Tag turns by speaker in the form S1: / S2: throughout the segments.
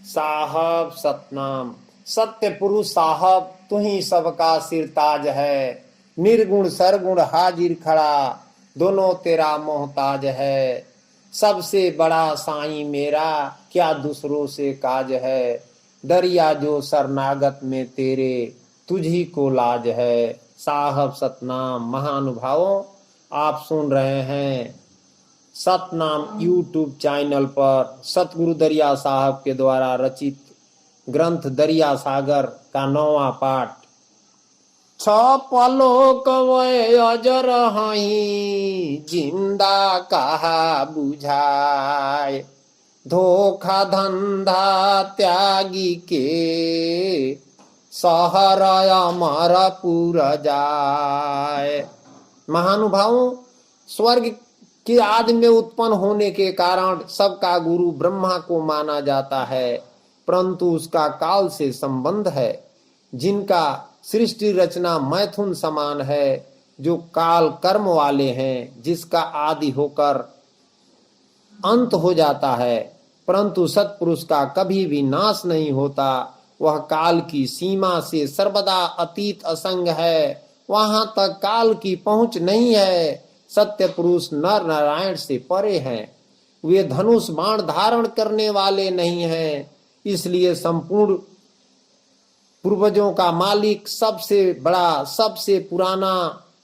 S1: साहब सतनाम। सत्य पुरुष साहब तू ही सबका सिरताज है। निर्गुण सरगुण हाजिर खड़ा, दोनों तेरा मोहताज है। सबसे बड़ा साईं मेरा, क्या दूसरों से काज है। दरिया जो शरणागत में तेरे, तुझी को लाज है। साहब सतनाम। महानुभावों, आप सुन रहे हैं सतनाम यूट्यूब चैनल पर सतगुरु दरिया साहब के द्वारा रचित ग्रंथ दरिया सागर का 9वां पाठ। छपलोक वै अजर हई, जिंदा कहा बुझाए। धोखा धंधा त्यागी के, सहर अमर पुर जाए। महानुभावों, स्वर्ग के आदि में उत्पन्न होने के कारण सबका गुरु ब्रह्मा को माना जाता है, परंतु उसका काल से संबंध है। जिनका सृष्टि रचना मैथुन समान है, जो काल कर्म वाले हैं, जिसका आदि होकर अंत हो जाता है, परंतु सत्पुरुष का कभी भी नाश नहीं होता। वह काल की सीमा से सर्वदा अतीत असंग है, वहां तक काल की पहुंच नहीं है। सत्य पुरुष नर नारायण से परे हैं। वे धनुष बाण धारण करने वाले नहीं हैं, इसलिए संपूर्ण पूर्वजों का मालिक, सबसे बड़ा, सबसे पुराना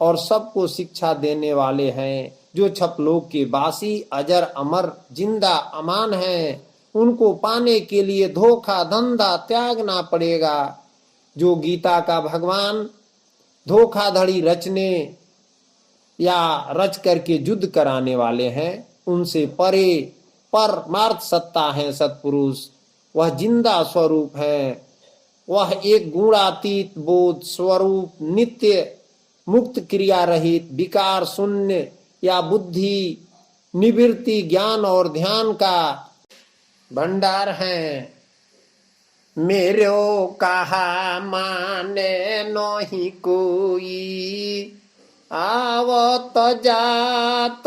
S1: और सबको शिक्षा देने वाले हैं। जो छपलोक के वासी अजर अमर जिंदा अमान हैं, उनको पाने के लिए धोखा धंधा त्यागना पड़ेगा। जो गीता का भगवान धोखाधड़ी रचने या रच करके युद्ध कराने वाले हैं, उनसे परे परमार्थ सत्ता है सत्पुरुष। वह जिंदा स्वरूप है। वह एक गुणातीत बोध स्वरूप, नित्य मुक्त क्रिया रहित, विकार शून्य या बुद्धि निवृत्ति ज्ञान और ध्यान का भंडार है। मेरो कहा माने नहीं कोई, आवत जात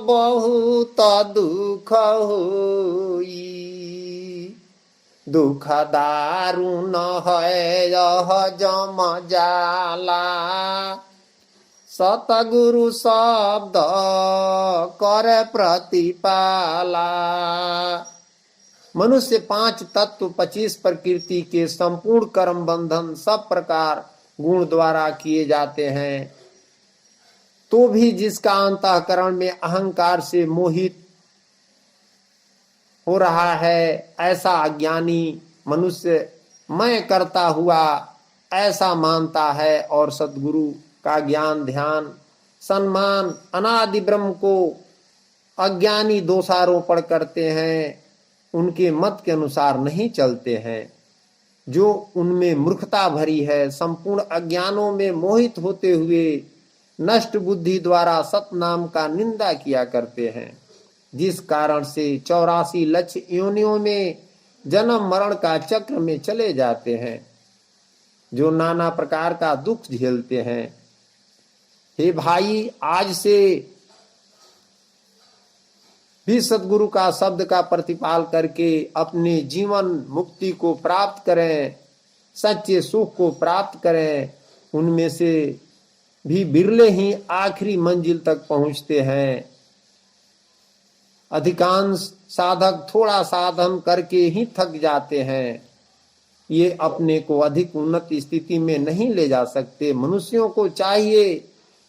S1: बहुत दुख होई। दुख दारुण है यह जम जाला, सतगुरु शब्द कर प्रतिपाला। मनुष्य 5 तत्व 25 प्रकृति के संपूर्ण कर्म बंधन सब प्रकार गुण द्वारा किए जाते हैं, तो भी जिसका अंतःकरण में अहंकार से मोहित हो रहा है, ऐसा अज्ञानी मनुष्य मैं करता हुआ ऐसा मानता है और सद्गुरु का ज्ञान ध्यान सम्मान अनादि ब्रह्म को अज्ञानी दोषारोपण करते हैं, उनके मत के अनुसार नहीं चलते हैं। जो उनमें मूर्खता भरी है, संपूर्ण अज्ञानों में मोहित होते हुए नष्ट बुद्धि द्वारा सतनाम का निंदा किया करते हैं, जिस कारण से 84 लक्ष योनियों में जन्म मरण का चक्र में चले जाते हैं, जो नाना प्रकार का दुख झेलते हैं। हे भाई, आज से भी सद्गुरु का शब्द का प्रतिपाल करके अपने जीवन मुक्ति को प्राप्त करें, सच्चे सुख को प्राप्त करें। उनमें से भी बिरले ही आखिरी मंजिल तक पहुंचते हैं। अधिकांश साधक थोड़ा साधन करके ही थक जाते हैं। ये अपने को अधिक उन्नत स्थिति में नहीं ले जा सकते। मनुष्यों को चाहिए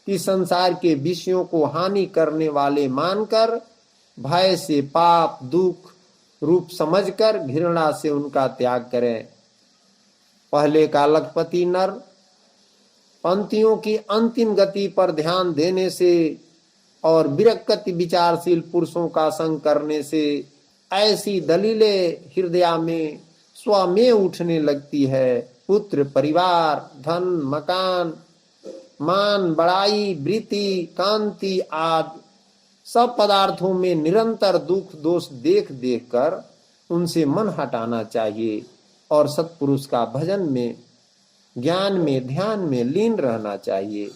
S1: कि संसार के विषयों को हानि करने वाले मानकर, भय से पाप दुख रूप समझकर घृणा से उनका त्याग करें। पहले का लखपति नर पंक्तियों की अंतिम गति पर ध्यान देने से और विरक्त विचारशील पुरुषों का संग करने से ऐसी दलीलें हृदय में स्वमें उठने लगती है। पुत्र परिवार धन मकान मान बड़ाई वृत्ति कांति आदि सब पदार्थों में निरंतर दुख दोष देख देख कर उनसे मन हटाना चाहिए और सत्पुरुष का भजन में ज्ञान में ध्यान में लीन रहना चाहिए।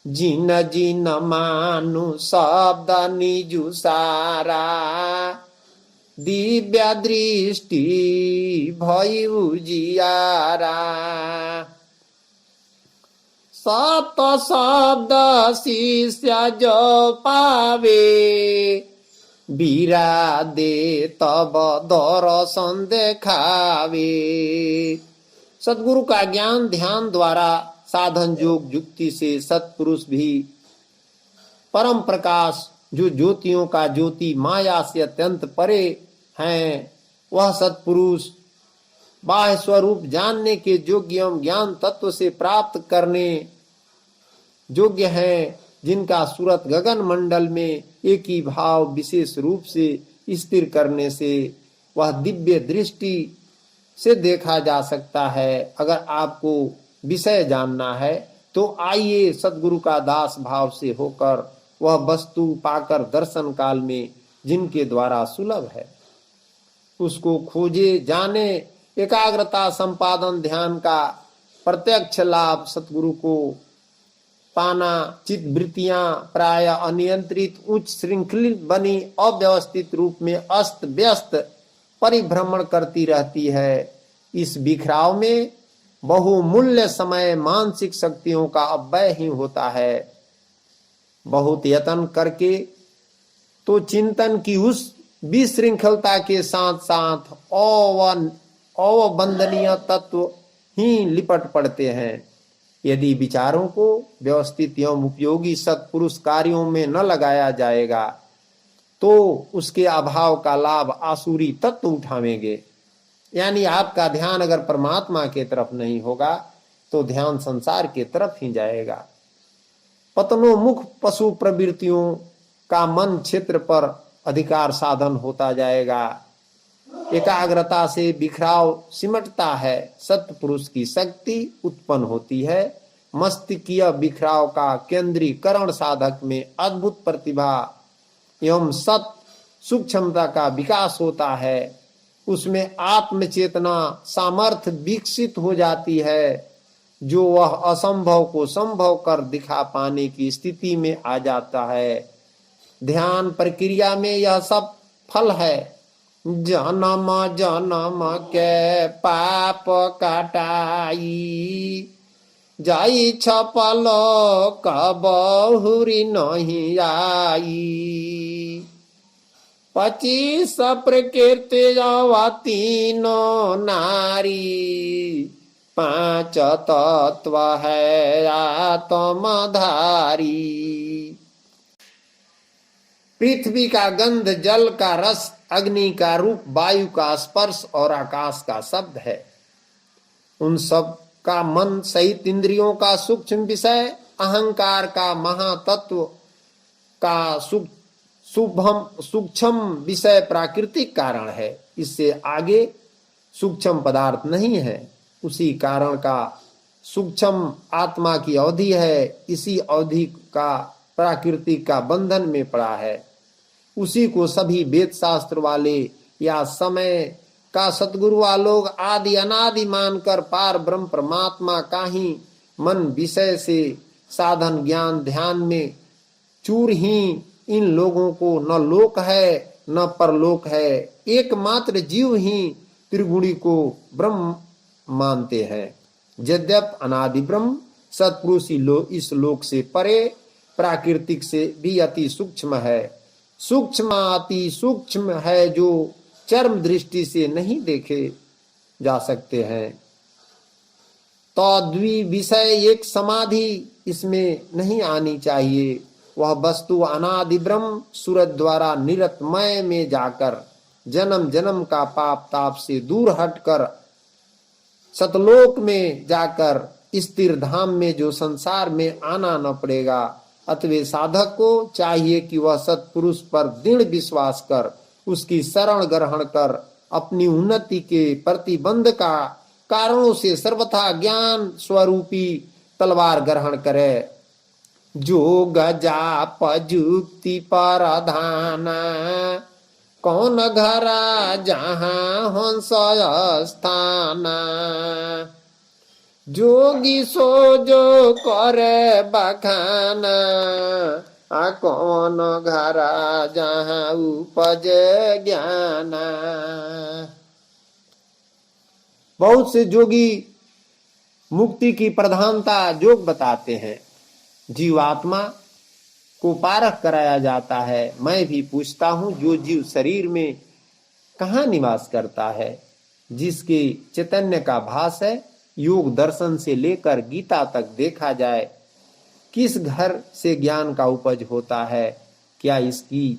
S1: जिन जिन मानु शब्द निजु सारा, दिव्य दृष्टि भई उजियारा। सत शब्द शिष्य जो पावे, बीरा दे तब दर्शन देखावे। सतगुरु का ज्ञान ध्यान द्वारा साधन योग युक्ति से सत्पुरुष भी परम प्रकाश जो ज्योतियों का ज्योति माया से अत्यंत परे हैं, वह सत्पुरुष बाह्य स्वरूप जानने के योग्य एवं ज्ञान तत्व से प्राप्त करने योग्य हैं, जिनका सूरत गगन मंडल में एक ही भाव विशेष रूप से स्थिर करने से वह दिव्य दृष्टि से देखा जा सकता है। अगर आपको विषय जानना है तो आइए सद्गुरु का दास भाव से होकर वह वस्तु पाकर दर्शन काल में जिनके द्वारा सुलभ है उसको खोजे जाने। एकाग्रता संपादन ध्यान का प्रत्यक्ष लाभ सतगुरु को पाना। चित्त वृत्तियां प्राय अनियंत्रित उच्च श्रृंखलित बनी अव्यवस्थित रूप में अस्त व्यस्त परिभ्रमण करती रहती है। इस बिखराव में बहुमूल्य समय मानसिक शक्तियों का अपव्यय ही होता है। बहुत यत्न करके तो चिंतन की उस विशृंखलता के साथ साथ अवबंधनीय तत्व ही लिपट पड़ते हैं। यदि विचारों को व्यवस्थित एवं उपयोगी सत्पुरुष कार्यों में न लगाया जाएगा तो उसके अभाव का लाभ आसुरी तत्व उठावेंगे। यानी आपका ध्यान अगर परमात्मा के तरफ नहीं होगा तो ध्यान संसार के तरफ ही जाएगा। पतनोमुख पशु प्रवृत्तियों का मन क्षेत्र पर अधिकार साधन होता जाएगा। एकाग्रता से बिखराव सिमटता है, सत्पुरुष की शक्ति उत्पन्न होती है। मस्तिष्कीय बिखराव का केंद्रीकरण साधक में अद्भुत प्रतिभा एवं सत सूक्ष्मता का विकास होता है। उसमें आत्म चेतना सामर्थ्य विकसित हो जाती है, जो वह असंभव को संभव कर दिखा पाने की स्थिति में आ जाता है। ध्यान प्रक्रिया में यह सब फल है। जन्म जन्म के पाप काटाई, जाई छपल कबहुरी नहीं आई। 25 प्रकृति तीनो नारी, 5 तत्व है आत्मधारी। पृथ्वी का गंध, जल का रस, अग्नि का रूप, वायु का स्पर्श और आकाश का शब्द है। उन सब का मन सहित इंद्रियों का सूक्ष्म विषय, अहंकार का महातत्व का सूक्ष्म विषय प्राकृतिक कारण है। इससे आगे सूक्ष्म पदार्थ नहीं है। उसी कारण का सूक्ष्म आत्मा की अवधि है। इसी अवधि का प्राकृतिक का बंधन में पड़ा है। उसी को सभी वेद शास्त्र वाले या समय का सतगुरु लोग आदि अनादि मानकर पार ब्रह्म परमात्मा का ही मन विषय से साधन ज्ञान ध्यान में चूर ही इन लोगों को न लोक है न परलोक है। एकमात्र जीव ही त्रिगुणी को ब्रह्म मानते हैं। यद्यप अनादि ब्रह्म सत्पुरुष इस लोक से परे प्राकृतिक से भी अति सूक्ष्म है। सूक्ष्म अति सूक्ष्म है जो चर्म दृष्टि से नहीं देखे जा सकते हैं। तो द्वि विषय एक समाधि इसमें नहीं आनी चाहिए। वह वस्तु अनादि ब्रह्म सूरज द्वारा निरतमय में जाकर जन्म जन्म का पाप ताप से दूर हटकर सतलोक में जाकर स्थिर धाम में जो संसार में आना न पड़ेगा। अतवे साधक को चाहिए कि वह सत्पुरुष पर दृढ़ विश्वास कर उसकी शरण ग्रहण कर अपनी उन्नति के प्रतिबंध का कारणों से सर्वथा ज्ञान स्वरूपी तलवार ग्रहण करे। जो गजाप जुक्ति परधाना, कौन घरा जहाँ हंस स्थाना। जोगी सो जो करे बखाना, कौन घरा जहाँ उपज ज्ञाना। बहुत से जोगी मुक्ति की प्रधानता जोग बताते हैं। जीवात्मा को पारख कराया जाता है। मैं भी पूछता हूं, जो जीव शरीर में कहाँ निवास करता है, जिसके चैतन्य का भास है, योग दर्शन से लेकर गीता तक देखा जाए, किस घर से ज्ञान का उपज होता है, क्या इसकी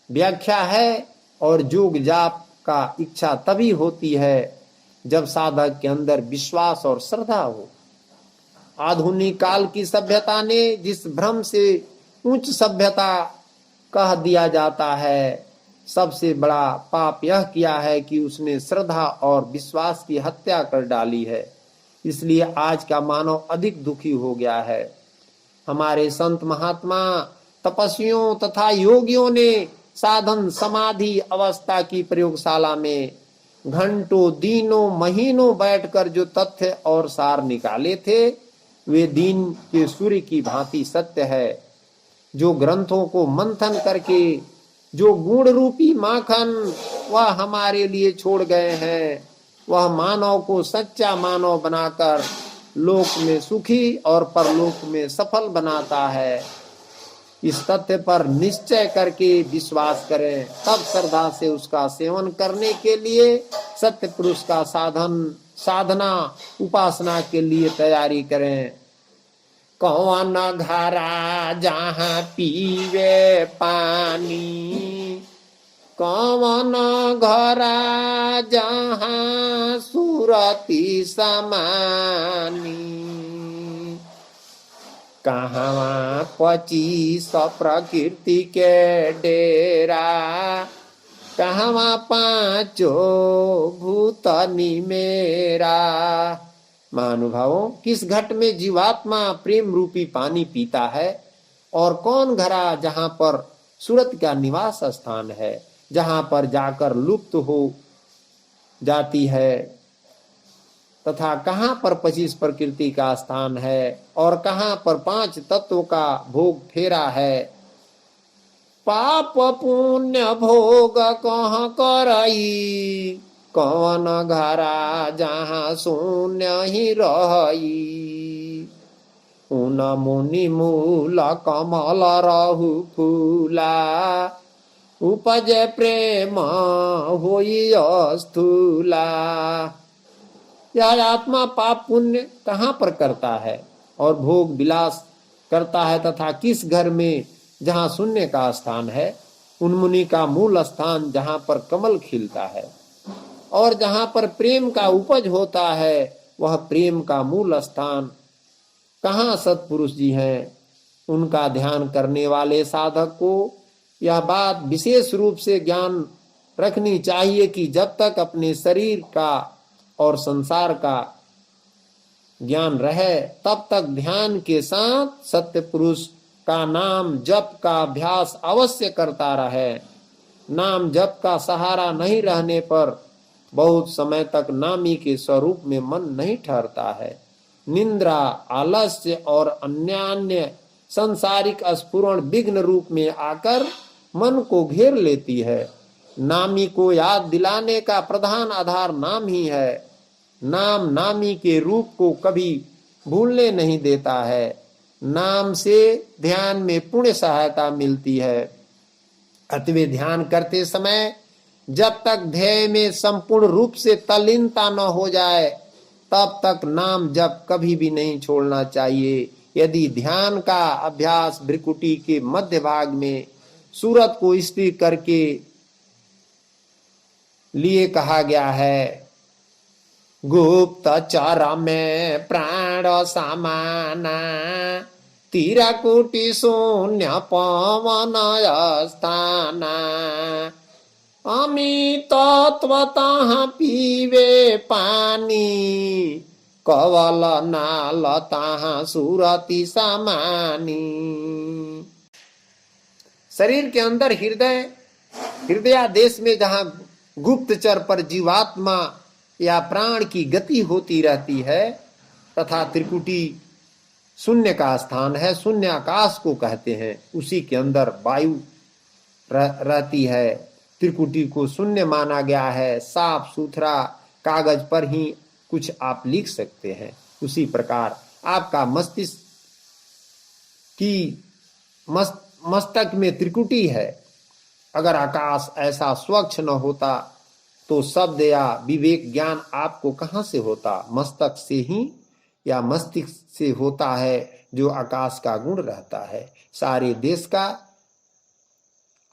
S1: व्याख्या है। और जोग जाप का इच्छा तभी होती है जब साधक के अंदर विश्वास और श्रद्धा हो। आधुनिक काल की सभ्यता ने जिस भ्रम से उच्च सभ्यता कह दिया जाता है, सबसे बड़ा पाप यह किया है कि उसने श्रद्धा और विश्वास की हत्या कर डाली है। इसलिए आज का मानव अधिक दुखी हो गया है। हमारे संत महात्मा तपस्वियों तथा योगियों ने साधन समाधि अवस्था की प्रयोगशाला में घंटों दिनों महीनों बैठकर जो तथ्य और सार निकाले थे, वे दिन के सूर्य की भांति सत्य है। जो ग्रंथों को मंथन करके जो गुण रूपी माखन वह हमारे लिए छोड़ गए हैं, वह मानव को सच्चा मानव बनाकर लोक में सुखी और परलोक में सफल बनाता है। इस तथ्य पर निश्चय करके विश्वास करें, तब श्रद्धा से उसका सेवन करने के लिए सत्य पुरुष का साधना उपासना के लिए तैयारी करें। कौन घरा जहाँ पीवे पानी, कौन घरा जहाँ सुरति समानी, कहाँ पचीस प्रकृति के डेरा, कहाँ पांचो भूत निमेरा। महानुभावों, किस घट में जीवात्मा प्रेम रूपी पानी पीता है, और कौन घरा जहाँ पर सूरत का निवास स्थान है, जहाँ पर जाकर लुप्त हो जाती है, तथा कहाँ पर 25 प्रकृति का स्थान है, और कहाँ पर 5 तत्वों का भोग फेरा है। पाप पुण्य भोग कहाँ करई, कौन घरा जहाँ शून्य ही रही। उन मुनि मूल कमल रहु फूला, उपज प्रेम होई स्थूला। यह आत्मा पाप पुण्य कहाँ पर करता है और भोग विलास करता है, तथा किस घर में जहाँ शून्य का स्थान है, उन मुनि का मूल स्थान जहाँ पर कमल खिलता है और जहाँ पर प्रेम का उपज होता है, वह प्रेम का मूल स्थान कहाँ सत्पुरुष जी हैं। उनका ध्यान करने वाले साधक को यह बात विशेष रूप से ज्ञान रखनी चाहिए कि जब तक अपने शरीर का और संसार का ज्ञान रहे, तब तक ध्यान के साथ सत्य पुरुष का नाम जप का अभ्यास अवश्य करता रहे। नाम जप का सहारा नहीं रहने पर बहुत समय तक नामी के स्वरूप में मन नहीं ठहरता है। निंद्रा, आलस्य और अन्य संसारिक स्फुरण विघ्न रूप में आकर मन को घेर लेती है। नामी को याद दिलाने का प्रधान आधार नाम ही है। नाम नामी के रूप को कभी भूलने नहीं देता है। नाम से ध्यान में पुण्य सहायता मिलती है। अतः ध्यान करते समय जब तक ध्येय में संपूर्ण रूप से तल्लीनता न हो जाए, तब तक नाम जप कभी भी नहीं छोड़ना चाहिए। यदि ध्यान का अभ्यास भ्रिकुटी के मध्य भाग में सूरत को स्थिर करके लिए कहा गया है, गुप्त चर में प्राण समाना, तीराकुटी शून्य पवन स्थाना, अमित तत्वतः पीवे पानी, कवल नाल तहाँ सुरति समानी। शरीर के अंदर हृदयादेश में जहाँ गुप्तचर पर जीवात्मा या प्राण की गति होती रहती है, तथा त्रिकुटी शून्य का स्थान है, शून्य आकाश को कहते हैं। उसी के अंदर वायु रहती है। त्रिकुटी को शून्य माना गया है। साफ सुथरा कागज पर ही कुछ आप लिख सकते हैं। उसी प्रकार आपका मस्तिष्क की मस्तक में त्रिकुटी है। अगर आकाश ऐसा स्वच्छ न होता तो शब्द या विवेक ज्ञान आपको कहां से होता? मस्तक से ही या मस्तिष्क से होता है, जो आकाश का गुण रहता है। सारे देश का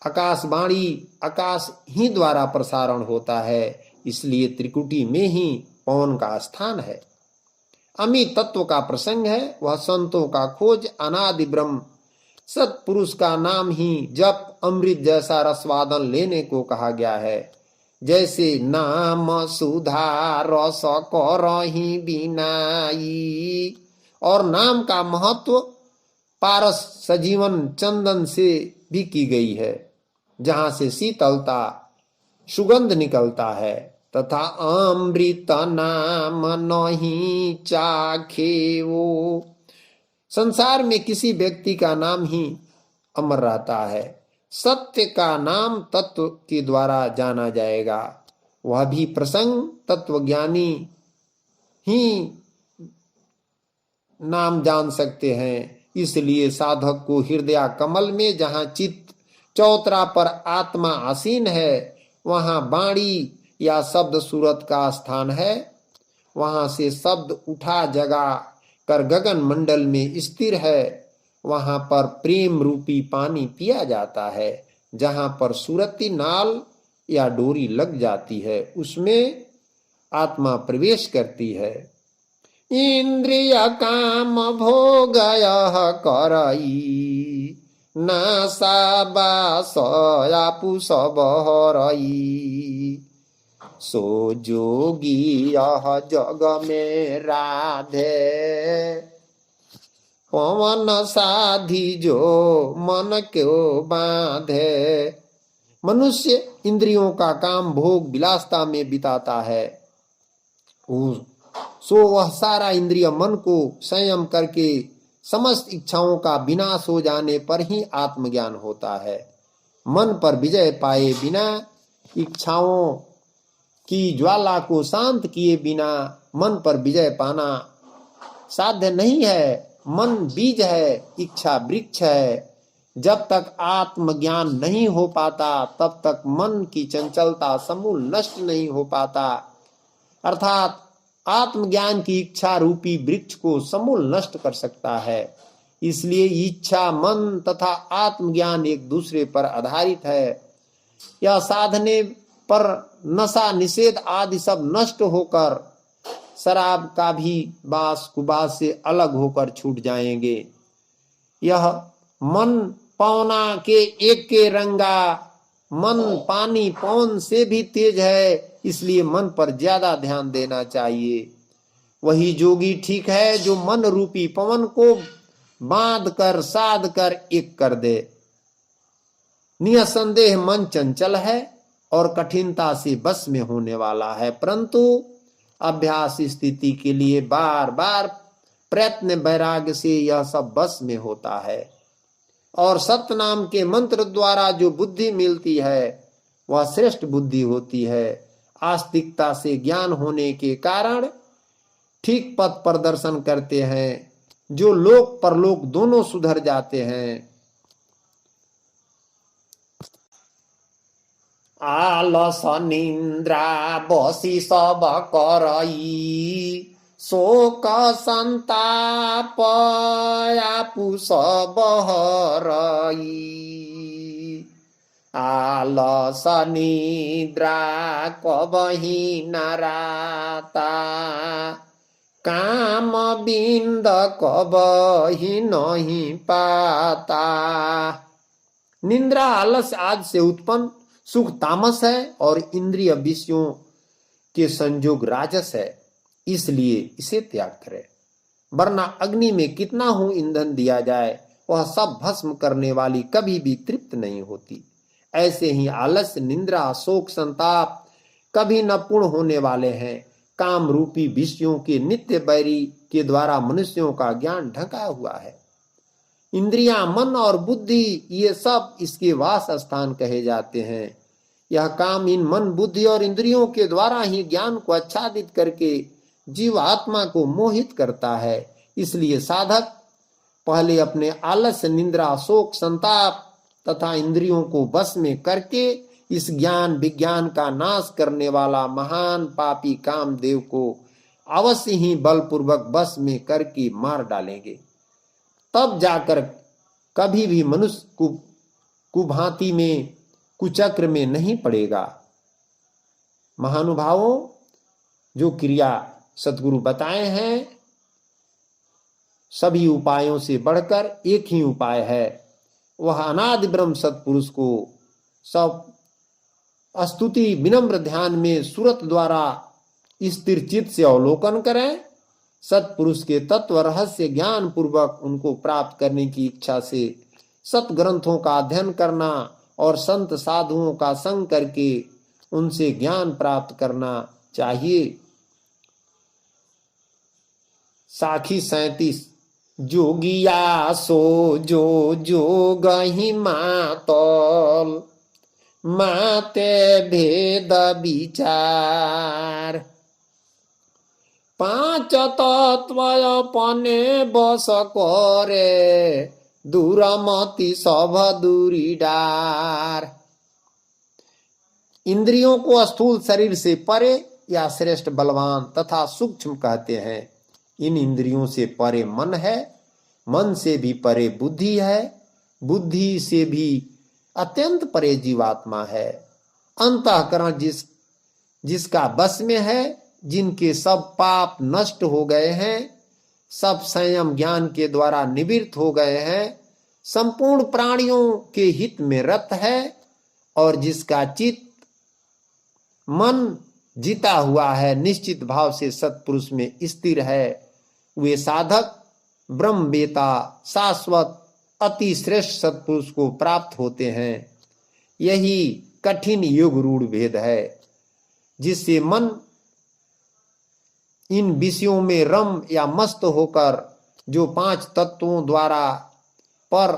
S1: आकाशवाणी आकाश ही द्वारा प्रसारण होता है, इसलिए त्रिकुटी में ही पवन का स्थान है। अमित तत्व का प्रसंग है, वह संतों का खोज अनादि ब्रह्म सत्पुरुष का नाम ही जप अमृत जैसा रसवादन लेने को कहा गया है। जैसे नाम सुधा रस करहि बिनाई, और नाम का महत्व पारस सजीवन चंदन से भी की गई है, जहां से शीतलता सुगंध निकलता है। तथा अमृत नाम नहीं चाखे वो, संसार में किसी व्यक्ति का नाम ही अमर रहता है। सत्य का नाम तत्व के द्वारा जाना जाएगा, वह भी प्रसंग तत्वज्ञानी ही नाम जान सकते हैं। इसलिए साधक को हृदय कमल में जहाँ चित्त चौतरा पर आत्मा आसीन है, वहाँ वाणी या शब्द सूरत का स्थान है। वहाँ से शब्द उठा जगा कर गगन मंडल में स्थिर है। वहाँ पर प्रेम रूपी पानी पिया जाता है। जहाँ पर सूरती नाल या डोरी लग जाती है, उसमें आत्मा प्रवेश करती है। इंद्रिय काम भोग करई, नासा बास आपु सब हरई। सो जोगी यह जग में राधे, पवन साधी जो मन क्यों बांधे। मनुष्य इंद्रियों का काम भोग विलासता में बिताता है, सो वह सारा इंद्रिय मन को संयम करके समस्त इच्छाओं का विनाश हो जाने पर ही आत्मज्ञान होता है। मन पर विजय पाए बिना, इच्छाओं की ज्वाला को शांत किए बिना मन पर विजय पाना साध्य नहीं है। मन बीज है, इच्छा वृक्ष है। जब तक आत्मज्ञान नहीं हो पाता, तब तक मन की चंचलता समूल नष्ट नहीं हो पाता। अर्थात आत्मज्ञान की इच्छा रूपी वृक्ष को समूल नष्ट कर सकता है। इसलिए इच्छा, मन तथा आत्मज्ञान एक दूसरे पर आधारित है। यह साधने पर नशा निषेध आदि सब नष्ट होकर शराब का भी बास कुबास से अलग होकर छूट जाएंगे। यह मन पौना के एक के रंगा, मन पानी पवन से भी तेज है, इसलिए मन पर ज्यादा ध्यान देना चाहिए। वही जोगी ठीक है जो मन रूपी पवन को बांध कर साध कर एक कर दे। निसंदेह मन चंचल है और कठिनता से बस में होने वाला है, परंतु अभ्यास स्थिति के लिए बार बार प्रयत्न वैराग्य से यह सब बस में होता है। और सत्य नाम के मंत्र द्वारा जो बुद्धि मिलती है, वह श्रेष्ठ बुद्धि होती है। आस्तिकता से ज्ञान होने के कारण ठीक पथ प्रदर्शन करते हैं, जो लोक परलोक दोनों सुधर जाते हैं। आलस निंद्रा बसी सब करई, शोक संताप आपु सब हरई। आलस निद्रा कबही न राता, काम बिंद कबही नहीं पाता। निंद्रा आलस आदि से उत्पन्न सुख तामस है और इंद्रिय विषयों के संयोग राजस है, इसलिए इसे त्याग करें। वरना अग्नि में कितना हो ईंधन दिया जाए, वह सब भस्म करने वाली कभी भी तृप्त नहीं होती। ऐसे ही आलस्य, निंद्रा, शोक, संताप कभी न पूर्ण होने वाले हैं। काम रूपी विषयों के नित्य बैरी के द्वारा मनुष्यों का ज्ञान ढका हुआ है। इंद्रियां, मन और बुद्धि ये सब इसके वास स्थान कहे जाते हैं। यह काम इन मन, बुद्धि और इंद्रियों के द्वारा ही ज्ञान को आच्छादित करके जीव आत्मा को मोहित करता है। इसलिए साधक पहले अपने आलस्य, निद्रा, शोक, संताप तथा इंद्रियों को बस में करके इस ज्ञान विज्ञान का नाश करने वाला महान पापी कामदेव को अवश्य ही बलपूर्वक बस में करके मार डालेंगे। तब जाकर कभी भी मनुष्य कुभांति में, कुचक्र में नहीं पड़ेगा। महानुभावों, जो क्रिया सद्गुरु बताए हैं सभी उपायों से बढ़कर एक ही उपाय है, वह अनादि ब्रह्म सत्पुरुष को सब स्तुति विनम्र ध्यान में सुरत द्वारा स्थिर चित्त से अवलोकन करें। सत्पुरुष के तत्व रहस्य ज्ञान पूर्वक उनको प्राप्त करने की इच्छा से सत ग्रंथों का अध्ययन करना और संत साधुओं का संग करके उनसे ज्ञान प्राप्त करना चाहिए। साखी 37। जोगिया सो जो जोग ही मातल, माते भेद विचार, पांच तत्व अपने बस करे, दूरमति सब दूरी डार। इंद्रियों को स्थूल शरीर से परे या श्रेष्ठ बलवान तथा सूक्ष्म कहते हैं। इन इंद्रियों से परे मन है, मन से भी परे बुद्धि है, बुद्धि से भी अत्यंत परे जीवात्मा है। अंतःकरण जिसका बस में है, जिनके सब पाप नष्ट हो गए हैं, सब संयम ज्ञान के द्वारा निवृत्त हो गए हैं, संपूर्ण प्राणियों के हित में रत है और जिसका चित्त मन जीता हुआ है, निश्चित भाव से सत्पुरुष में स्थिर है, वे साधक ब्रह्मवेता शाश्वत अति श्रेष्ठ सत्पुरुष को प्राप्त होते हैं। यही कठिन योग रूढ़ भेद है जिससे मन इन विषयों में रम या मस्त होकर जो पांच तत्वों द्वारा पर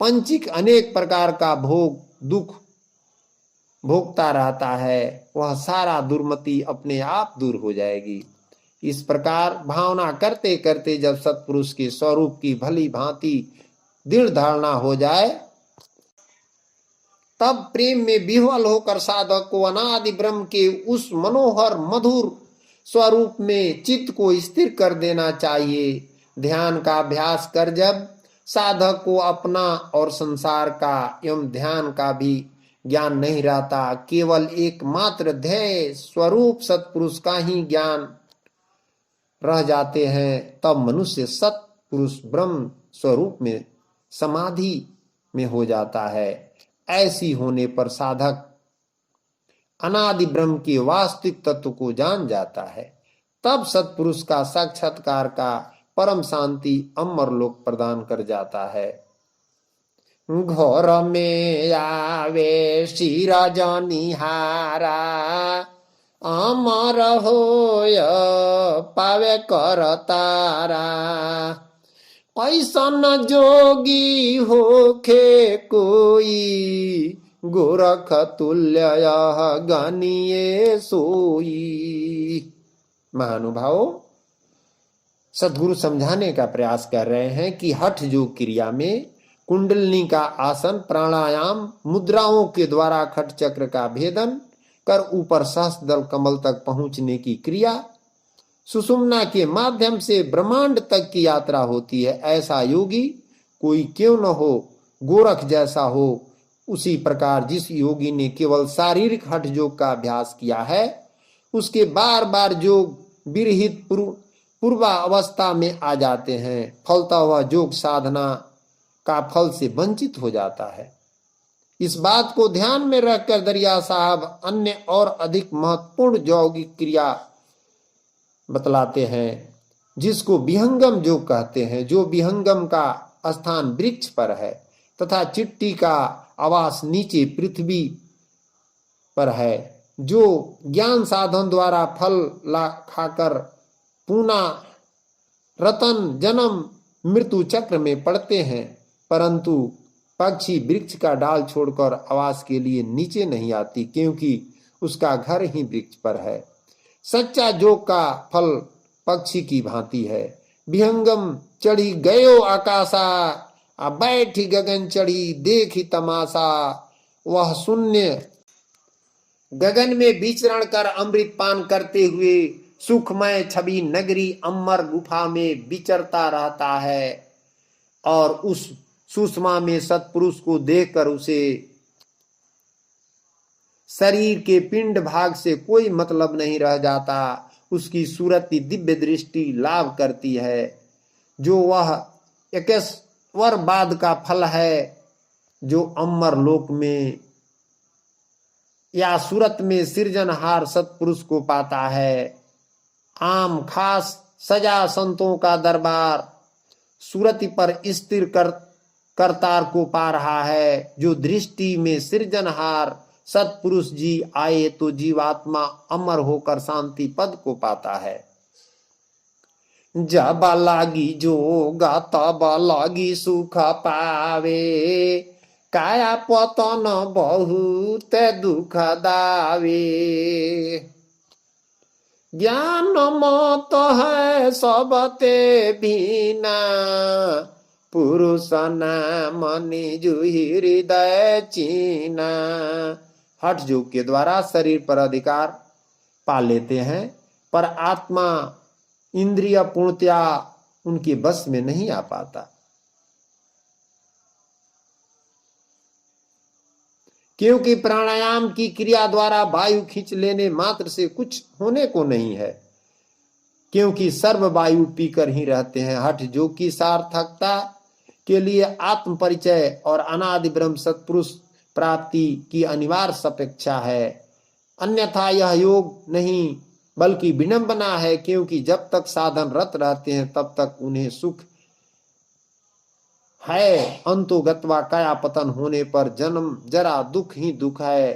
S1: पंचिक अनेक प्रकार का भोग दुख भोगता रहता है, वह सारा दुर्मति अपने आप दूर हो जाएगी। इस प्रकार भावना करते करते जब सत्पुरुष के स्वरूप की भली भांति दृढ़ धारणा हो जाए, तब प्रेम में विह्वल होकर साधक को अनादि ब्रह्म के उस मनोहर मधुर स्वरूप में चित्त को स्थिर कर देना चाहिए। ध्यान का अभ्यास कर जब साधक को अपना और संसार का एवं ध्यान का भी ज्ञान नहीं रहता, केवल एकमात्र ध्येय स्वरूप सत्पुरुष का ही ज्ञान रह जाते हैं, तब मनुष्य सत्पुरुष ब्रह्म स्वरूप में समाधि में हो जाता है। ऐसी होने पर साधक अनादि ब्रह्म के वास्तविक तत्व को जान जाता है। तब सत्पुरुष का साक्षात्कार का परम शांति अमर लोक प्रदान कर जाता है। घोर में आवे शिर जनिहारा, अमर होय पावे कर तारा, ऐसन जोगी होखे कोई, गोरख तुल्य गनिये सोई। महानुभावों, सद्गुरु समझाने का प्रयास कर रहे हैं कि हठ योग क्रिया में कुंडलिनी का आसन, प्राणायाम, मुद्राओं के द्वारा खट चक्र का भेदन कर ऊपर सहस्त्रदल कमल तक पहुंचने की क्रिया, सुषुम्ना के माध्यम से ब्रह्मांड तक की यात्रा होती है। ऐसा योगी कोई क्यों न हो, गोरख जैसा हो। उसी प्रकार जिस योगी ने केवल शारीरिक हठ योग का अभ्यास किया है, उसके बार बार योग विरहित पूर्वा अवस्था में आ जाते हैं, फलता हुआ योग साधना का फल से वंचित हो जाता है। इस बात को ध्यान में रखकर दरिया साहब अन्य और अधिक महत्वपूर्ण यौगिक क्रिया बतलाते हैं, जिसको विहंगम योग कहते हैं, जो विहंगम का स्थान वृक्ष पर है तथा चिट्टी का आवास नीचे पृथ्वी पर है, जो ज्ञान साधन द्वारा फल ला खाकर पुनः रतन जन्म मृत्यु चक्र में पड़ते हैं, परंतु पक्षी वृक्ष का डाल छोड़कर आवास के लिए नीचे नहीं आती, क्योंकि उसका घर ही वृक्ष पर है। सच्चा जोग का फल पक्षी की भांति है। विहंगम चढ़ी गयो आकाशा, अब बैठी गगन चढ़ी देखी तमाशा। वह शून्य गगन में विचरण कर अमृत पान करते हुए सुखमय छवि नगरी अमर गुफा में विचरता रहता है, और उस सुषमा में सत्पुरुष को देखकर उसे शरीर के पिंड भाग से कोई मतलब नहीं रह जाता। उसकी सूरत की दिव्य दृष्टि लाभ करती है, जो वह 21 बाद का फल है, जो अमर लोक में या सूरत में सृजनहार सत्पुरुष को पाता है। आम खास सजा संतों का दरबार सूरति पर स्थिर करतार को पा रहा है, जो दृष्टि में सृजनहार सत्पुरुष जी आए तो जीवात्मा अमर होकर शांति पद को पाता है। जब लागी जोगा तब लागी सुख पावे, काया पतन बहुत दुख दावे। ज्ञान मत है सबते भीना, पुरुष नाम निज हृदय चीना। हठ योग के द्वारा शरीर पर अधिकार पा लेते हैं, पर आत्मा इंद्रिय पूर्णतया उनके बस में नहीं आ पाता, क्योंकि प्राणायाम की क्रिया द्वारा वायु खींच लेने मात्र से कुछ होने को नहीं है, क्योंकि सर्व वायु पीकर ही रहते हैं। हठ योग की सार्थकता के लिए आत्म परिचय और अनादि ब्रह्म सत्पुरुष प्राप्ति की अनिवार्य अपेक्षा है, अन्यथा यह योग नहीं बल्कि विडंबना है, क्योंकि जब तक साधन रत रहते हैं तब तक उन्हें सुख है, अंतोगत्वा काया पतन होने पर जन्म जरा दुख ही दुख है।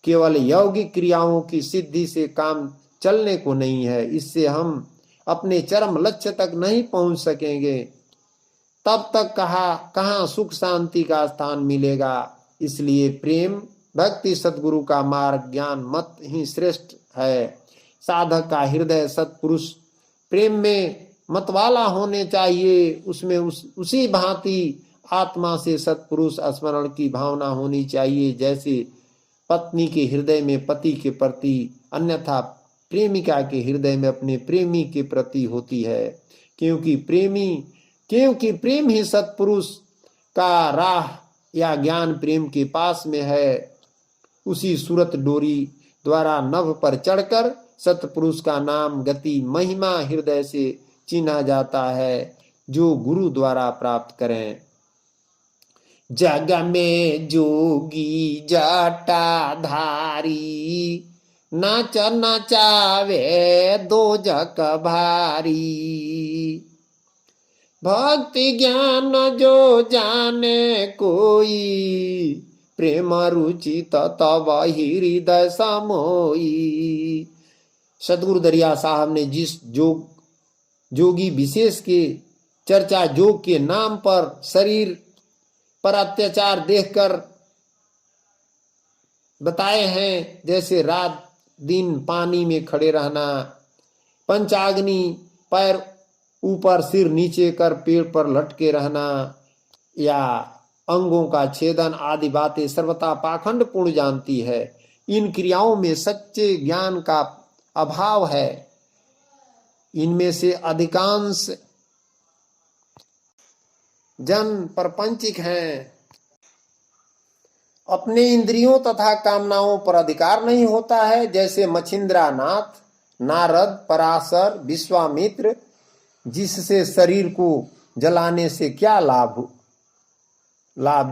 S1: केवल यौगिक क्रियाओं की सिद्धि से काम चलने को नहीं है, इससे हम अपने चरम लक्ष्य तक नहीं पहुंच सकेंगे। तब तक कहाँ सुख शांति का स्थान मिलेगा। इसलिए प्रेम भक्ति सद्गुरु का मार्ग ज्ञान मत ही श्रेष्ठ है। साधक का हृदय सत्पुरुष प्रेम में मतवाला होने चाहिए, उसमें उसी भांति आत्मा से सत्पुरुष स्मरण की भावना होनी चाहिए, जैसे पत्नी के हृदय में पति के प्रति, अन्यथा प्रेमिका के हृदय में अपने प्रेमी के प्रति होती है। क्योंकि प्रेम ही सत्पुरुष का राह या ज्ञान प्रेम के पास में है। उसी सूरत डोरी द्वारा नभ पर चढ़कर सत्पुरुष का नाम गति महिमा हृदय से चिन्हा जाता है, जो गुरु द्वारा प्राप्त करें। जग में जोगी जटाधारी, नाच नचावे दो जग भारी। भक्ति ज्ञान जो जाने कोई, प्रेम रुचि तब हृदय समोई। सदगुरु दरिया साहब ने जिस जोगी विशेष के चर्चा जोग के नाम पर शरीर पर अत्याचार देखकर बताए हैं, जैसे रात दिन पानी में खड़े रहना, पंचाग्नि पैर ऊपर सिर नीचे कर पेड़ पर लटके रहना, या अंगों का छेदन आदि बातें सर्वथा पाखंड पूर्ण जानती है। इन क्रियाओं में सच्चे ज्ञान का अभाव है। इनमें से अधिकांश जन प्रपंचिक हैं। अपने इंद्रियों तथा कामनाओं पर अधिकार नहीं होता है, जैसे मछिंद्रनाथ, नारद, पराशर, विश्वामित्र, जिससे शरीर को जलाने से क्या लाभ,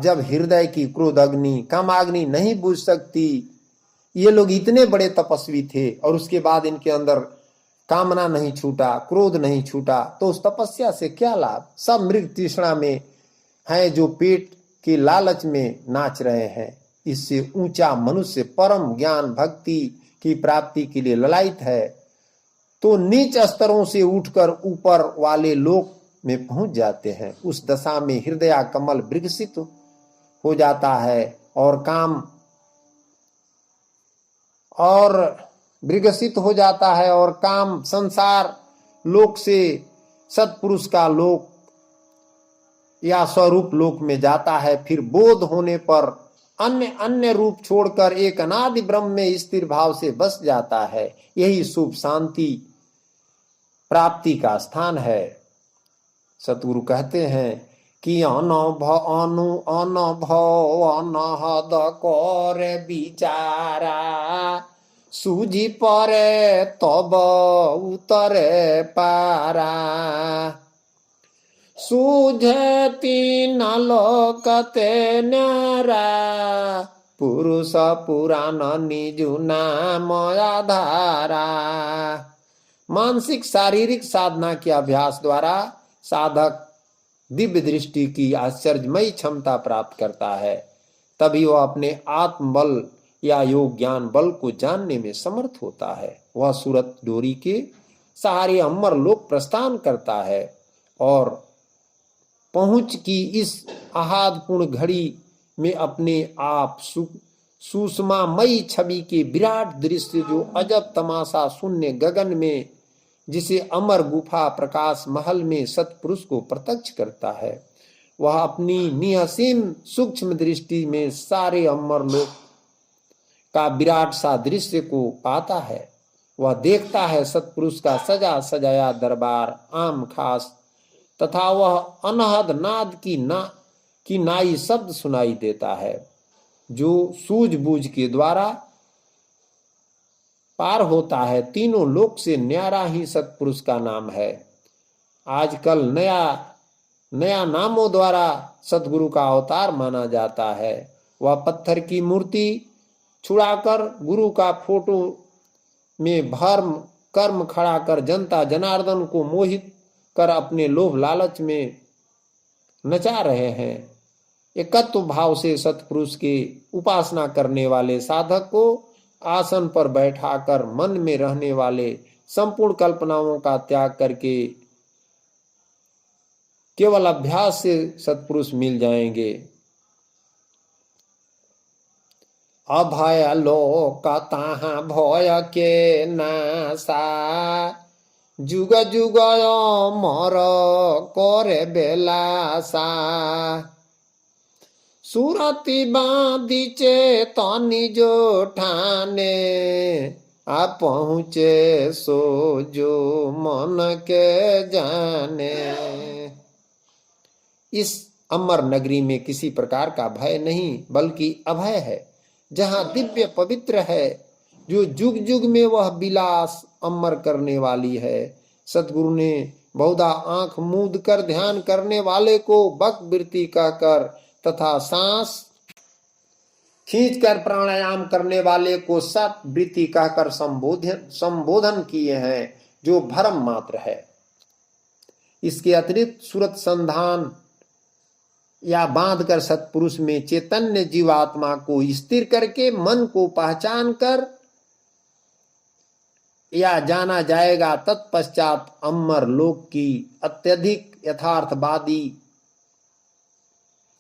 S1: जब हृदय की क्रोध अग्नि कामाग्नि नहीं बुझ सकती। ये लोग इतने बड़े तपस्वी थे और उसके बाद इनके अंदर कामना नहीं छूटा, क्रोध नहीं छूटा, तो उस तपस्या से क्या लाभ। सब मृग तृष्णा में हैं, जो पेट के लालच में नाच रहे हैं। इससे ऊंचा मनुष्य परम ज्ञान भक्ति की प्राप्ति के लिए ललायित है तो नीच स्तरों से उठकर ऊपर वाले लोक में पहुंच जाते हैं। उस दशा में हृदय कमल विकसित हो जाता है और विकसित हो जाता है और काम संसार लोक से सत्पुरुष का लोक या स्वरूप लोक में जाता है। फिर बोध होने पर अन्य रूप छोड़कर एक अनादि ब्रह्म में स्थिर भाव से बस जाता है। यही शुभ शांति प्राप्ति का स्थान है। सतगुरु कहते हैं कि अनुभव अनहद करे विचारा सूझी परे तब उतरे पारा सूझे तीन लोकते न्यारा पुरुष पुराण निजु नाम आधारा। मानसिक शारीरिक साधना के अभ्यास द्वारा साधक दिव्य दृष्टि की आश्चर्यमयी क्षमता प्राप्त करता है। तभी वह अपने आत्म बल या योग ज्ञान बल को जानने में समर्थ होता है। वह सूरत डोरी के सहारे अमर लोक प्रस्थान करता है और पहुंच की इस आह्लादपूर्ण घड़ी में अपने आप सुषमामयी छवि के विराट दृश्य जो अजब तमाशा शून्य गगन में जिसे अमर गुफा प्रकाश महल में सत्पुरुष को प्रत्यक्ष करता है। वह अपनी निहसीम सूक्ष्म दृष्टि में सारे अमर लोक का विराट सा दृश्य को पाता है। वह देखता है सत्पुरुष का सजा सजाया दरबार आम खास तथा वह अनहद नाद की नाई शब्द सुनाई देता है जो सूझबूझ के द्वारा पार होता है। तीनों लोक से न्यारा ही सत्पुरुष का नाम है। आजकल नया नामों द्वारा सतगुरु का अवतार माना जाता है। वह पत्थर की मूर्ति छुड़ाकर गुरु का फोटो में भर्म कर्म खड़ा कर जनता जनार्दन को मोहित कर अपने लोभ लालच में नचा रहे हैं। एकत्व भाव से सत्पुरुष के उपासना करने वाले साधक को आसन पर बैठाकर मन में रहने वाले संपूर्ण कल्पनाओं का त्याग करके केवल अभ्यास से सत्पुरुष मिल जाएंगे। अभय लोक ताहा भय के नासा जुग जुग मर करे बेलासा सुरति बांधिचे तनी जो ठाने आ पहुँचे सो जो मन के जाने। इस अमर नगरी में किसी प्रकार का भय नहीं बल्कि अभय है। जहाँ दिव्य पवित्र है जो जुग जुग में वह विलास अमर करने वाली है। सतगुरु ने बहुधा आंख मूंद कर ध्यान करने वाले को बक वृत्ति कहकर तथा सांस खींचकर प्राणायाम करने वाले को सत वृत्ति कहकर संबोधन किए हैं जो भ्रम मात्र है। इसके अतिरिक्त सूरत संधान या बांध कर सत्पुरुष में चैतन्य जीवात्मा को स्थिर करके मन को पहचान कर या जाना जाएगा। तत्पश्चात अमर लोक की अत्यधिक यथार्थवादी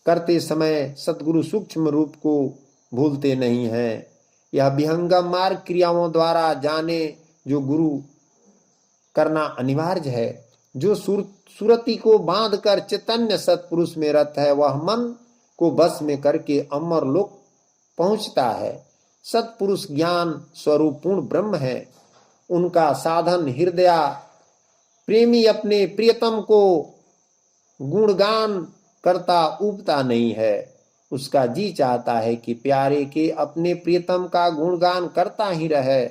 S1: करते समय सतगुरु सूक्ष्म रूप को भूलते नहीं हैं। यह विहंगम मार्ग क्रियाओं द्वारा जाने जो गुरु करना अनिवार्य है। जो सुरति को बांधकर चैतन्य सत्पुरुष में रत है वह मन को बस में करके अमर लोक पहुंचता है। सत्पुरुष ज्ञान स्वरूप पूर्ण ब्रह्म है। उनका साधन हृदय प्रेमी अपने प्रियतम को गुणगान करता उबता नहीं है। उसका जी चाहता है कि प्यारे के अपने प्रियतम का गुणगान करता ही रहे,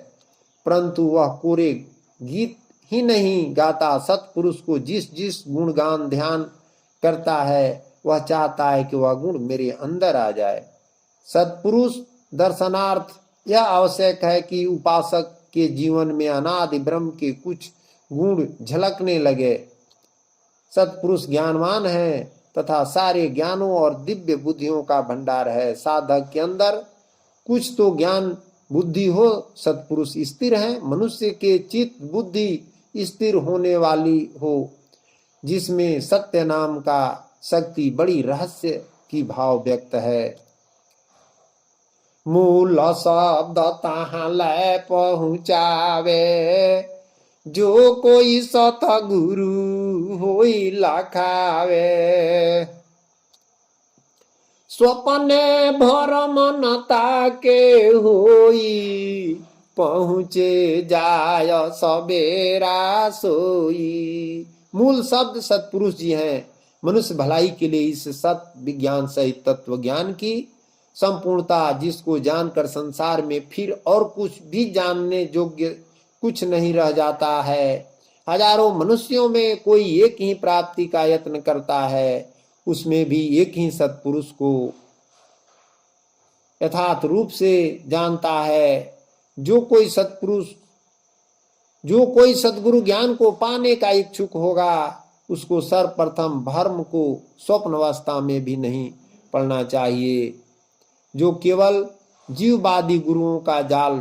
S1: परंतु वह कोरे गीत ही नहीं गाता। सत्पुरुष को जिस जिस गुणगान ध्यान करता है वह चाहता है कि वह गुण मेरे अंदर आ जाए। सत्पुरुष दर्शनार्थ यह आवश्यक है कि उपासक के जीवन में अनादि ब्रह्म के कुछ गुण झलकने लगे। सत्पुरुष ज्ञानवान है तथा सारे ज्ञानों और दिव्य बुद्धियों का भंडार है। साधक के अंदर कुछ तो ज्ञान बुद्धि हो सत्पुरुष स्थिर है, मनुष्य के चित्त बुद्धि स्थिर होने वाली हो, जिसमें सत्य नाम का शक्ति बड़ी रहस्य की भाव व्यक्त है। मूल शब्द तहाँ लय पहुँचावे, जो कोई सतगुरु होई लाखावे। स्वप्ने भरमनता के होई, पहुँचे जाय सबेरा सोई। मूल शब्द सत्पुरुष जी हैं। मनुष्य भलाई के लिए इस सत्य विज्ञान सहित तत्व ज्ञान की संपूर्णता, जिसको जानकर संसार में फिर और कुछ भी जानने योग्य कुछ नहीं रह जाता है। हजारों मनुष्यों में कोई एक ही प्राप्ति का यत्न करता है, उसमें भी एक ही सत्पुरुष को यथार्थ रूप से जानता है। जो कोई सद्गुरु ज्ञान को पाने का इच्छुक होगा, उसको सर्वप्रथम भ्रम को स्वप्न अवस्था में भी नहीं पढ़ना चाहिए। जो केवल जीववादी गुरुओं का जाल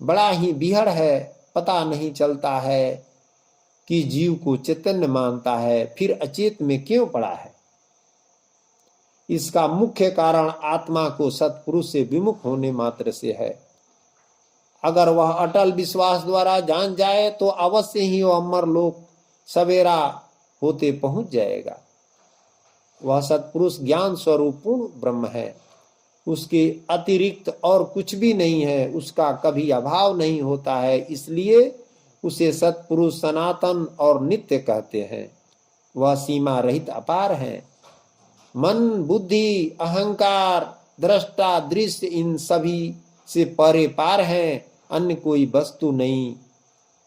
S1: बड़ा ही बिहड़ है, पता नहीं चलता है कि जीव को चैतन्य मानता है, फिर अचेत में क्यों पड़ा है। इसका मुख्य कारण आत्मा को सत्पुरुष से विमुख होने मात्र से है। अगर वह अटल विश्वास द्वारा जान जाए तो अवश्य ही वह अमर लोक सवेरा होते पहुंच जाएगा। वह सत्पुरुष ज्ञान स्वरूप पूर्ण ब्रह्म है, उसके अतिरिक्त और कुछ भी नहीं है, उसका कभी अभाव नहीं होता है, इसलिए उसे सत्पुरुष सनातन और नित्य कहते हैं। वह सीमा रहित अपार है। मन, बुद्धि, अहंकार, दृष्टा, दृश्य इन सभी से परे पार है, अन्य कोई वस्तु नहीं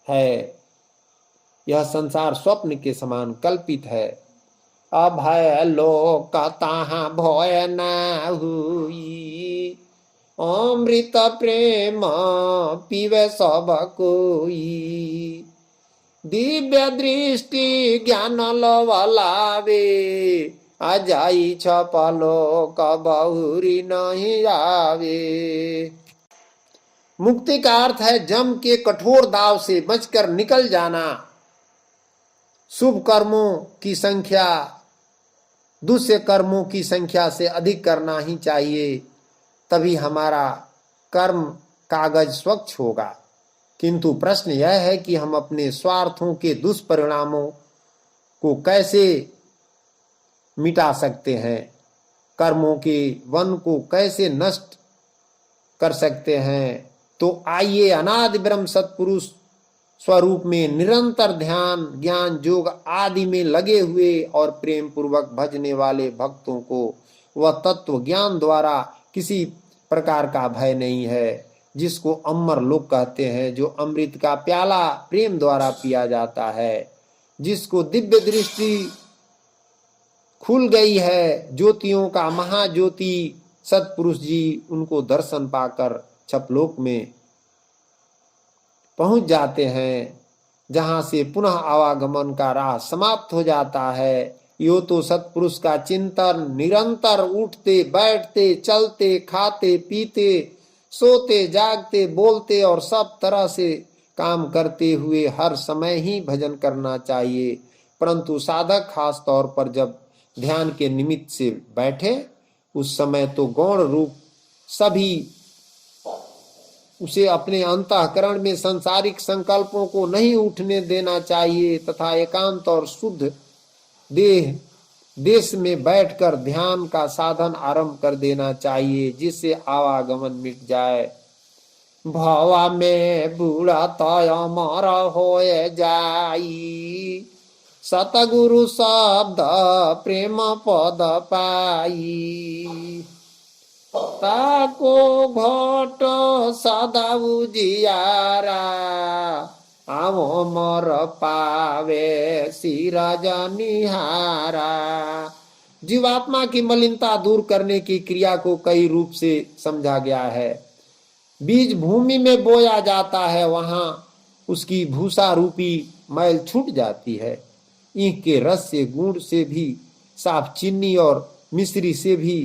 S1: है। यह संसार स्वप्न के समान कल्पित है। अभय लोक ताहाँ भय न हुई, अमृत प्रेम पीवे सब कोई। दिव्य दृष्टि ज्ञान लवलावे, अजाई छपलो कबहुरी नहीं आवे। मुक्ति का अर्थ है जम के कठोर दाव से बचकर निकल जाना। शुभ कर्मों की संख्या दूसरे कर्मों की संख्या से अधिक करना ही चाहिए, तभी हमारा कर्म कागज स्वच्छ होगा। किंतु प्रश्न यह है कि हम अपने स्वार्थों के दुष्परिणामों को कैसे मिटा सकते हैं, कर्मों के वन को कैसे नष्ट कर सकते हैं। तो आइए अनादि ब्रह्म सत्पुरुष स्वरूप में निरंतर ध्यान, ज्ञान, योग आदि में लगे हुए और प्रेम पूर्वक भजने वाले भक्तों को वह तत्व ज्ञान द्वारा किसी प्रकार का भय नहीं है, जिसको अमर लोक कहते हैं, जो अमृत का प्याला प्रेम द्वारा पिया जाता है, जिसको दिव्य दृष्टि खुल गई है, ज्योतियों का महाज्योति सत्पुरुष जी, उनको दर्शन पाकर छपलोक में पहुंच जाते हैं, जहां से पुनः आवागमन का राह समाप्त हो जाता है। यो तो सत्पुरुष का चिंतन निरंतर उठते बैठते चलते खाते पीते सोते जागते बोलते और सब तरह से काम करते हुए हर समय ही भजन करना चाहिए। परंतु साधक खास तौर पर जब ध्यान के निमित्त से बैठे, उस समय तो गौण रूप सभी उसे अपने अंतःकरण में सांसारिक संकल्पों को नहीं उठने देना चाहिए तथा एकांत और शुद्ध देश में बैठकर ध्यान का साधन आरंभ कर देना चाहिए, जिससे आवागमन मिट जाए। भवा में बूढ़ा तय अमर होए जाई, सतगुरु शब्द प्रेम पद पाई। ताको घट सदा उजियारा, आवो मर पावे सिरज निहारा। जीवात्मा की मलिनता दूर करने की क्रिया को कई रूप से समझा गया है। बीज भूमि में बोया जाता है, वहां उसकी भूसा रूपी मैल छूट जाती है। ईख के रस से, गुड़ से भी साफ, चीनी और मिश्री से भी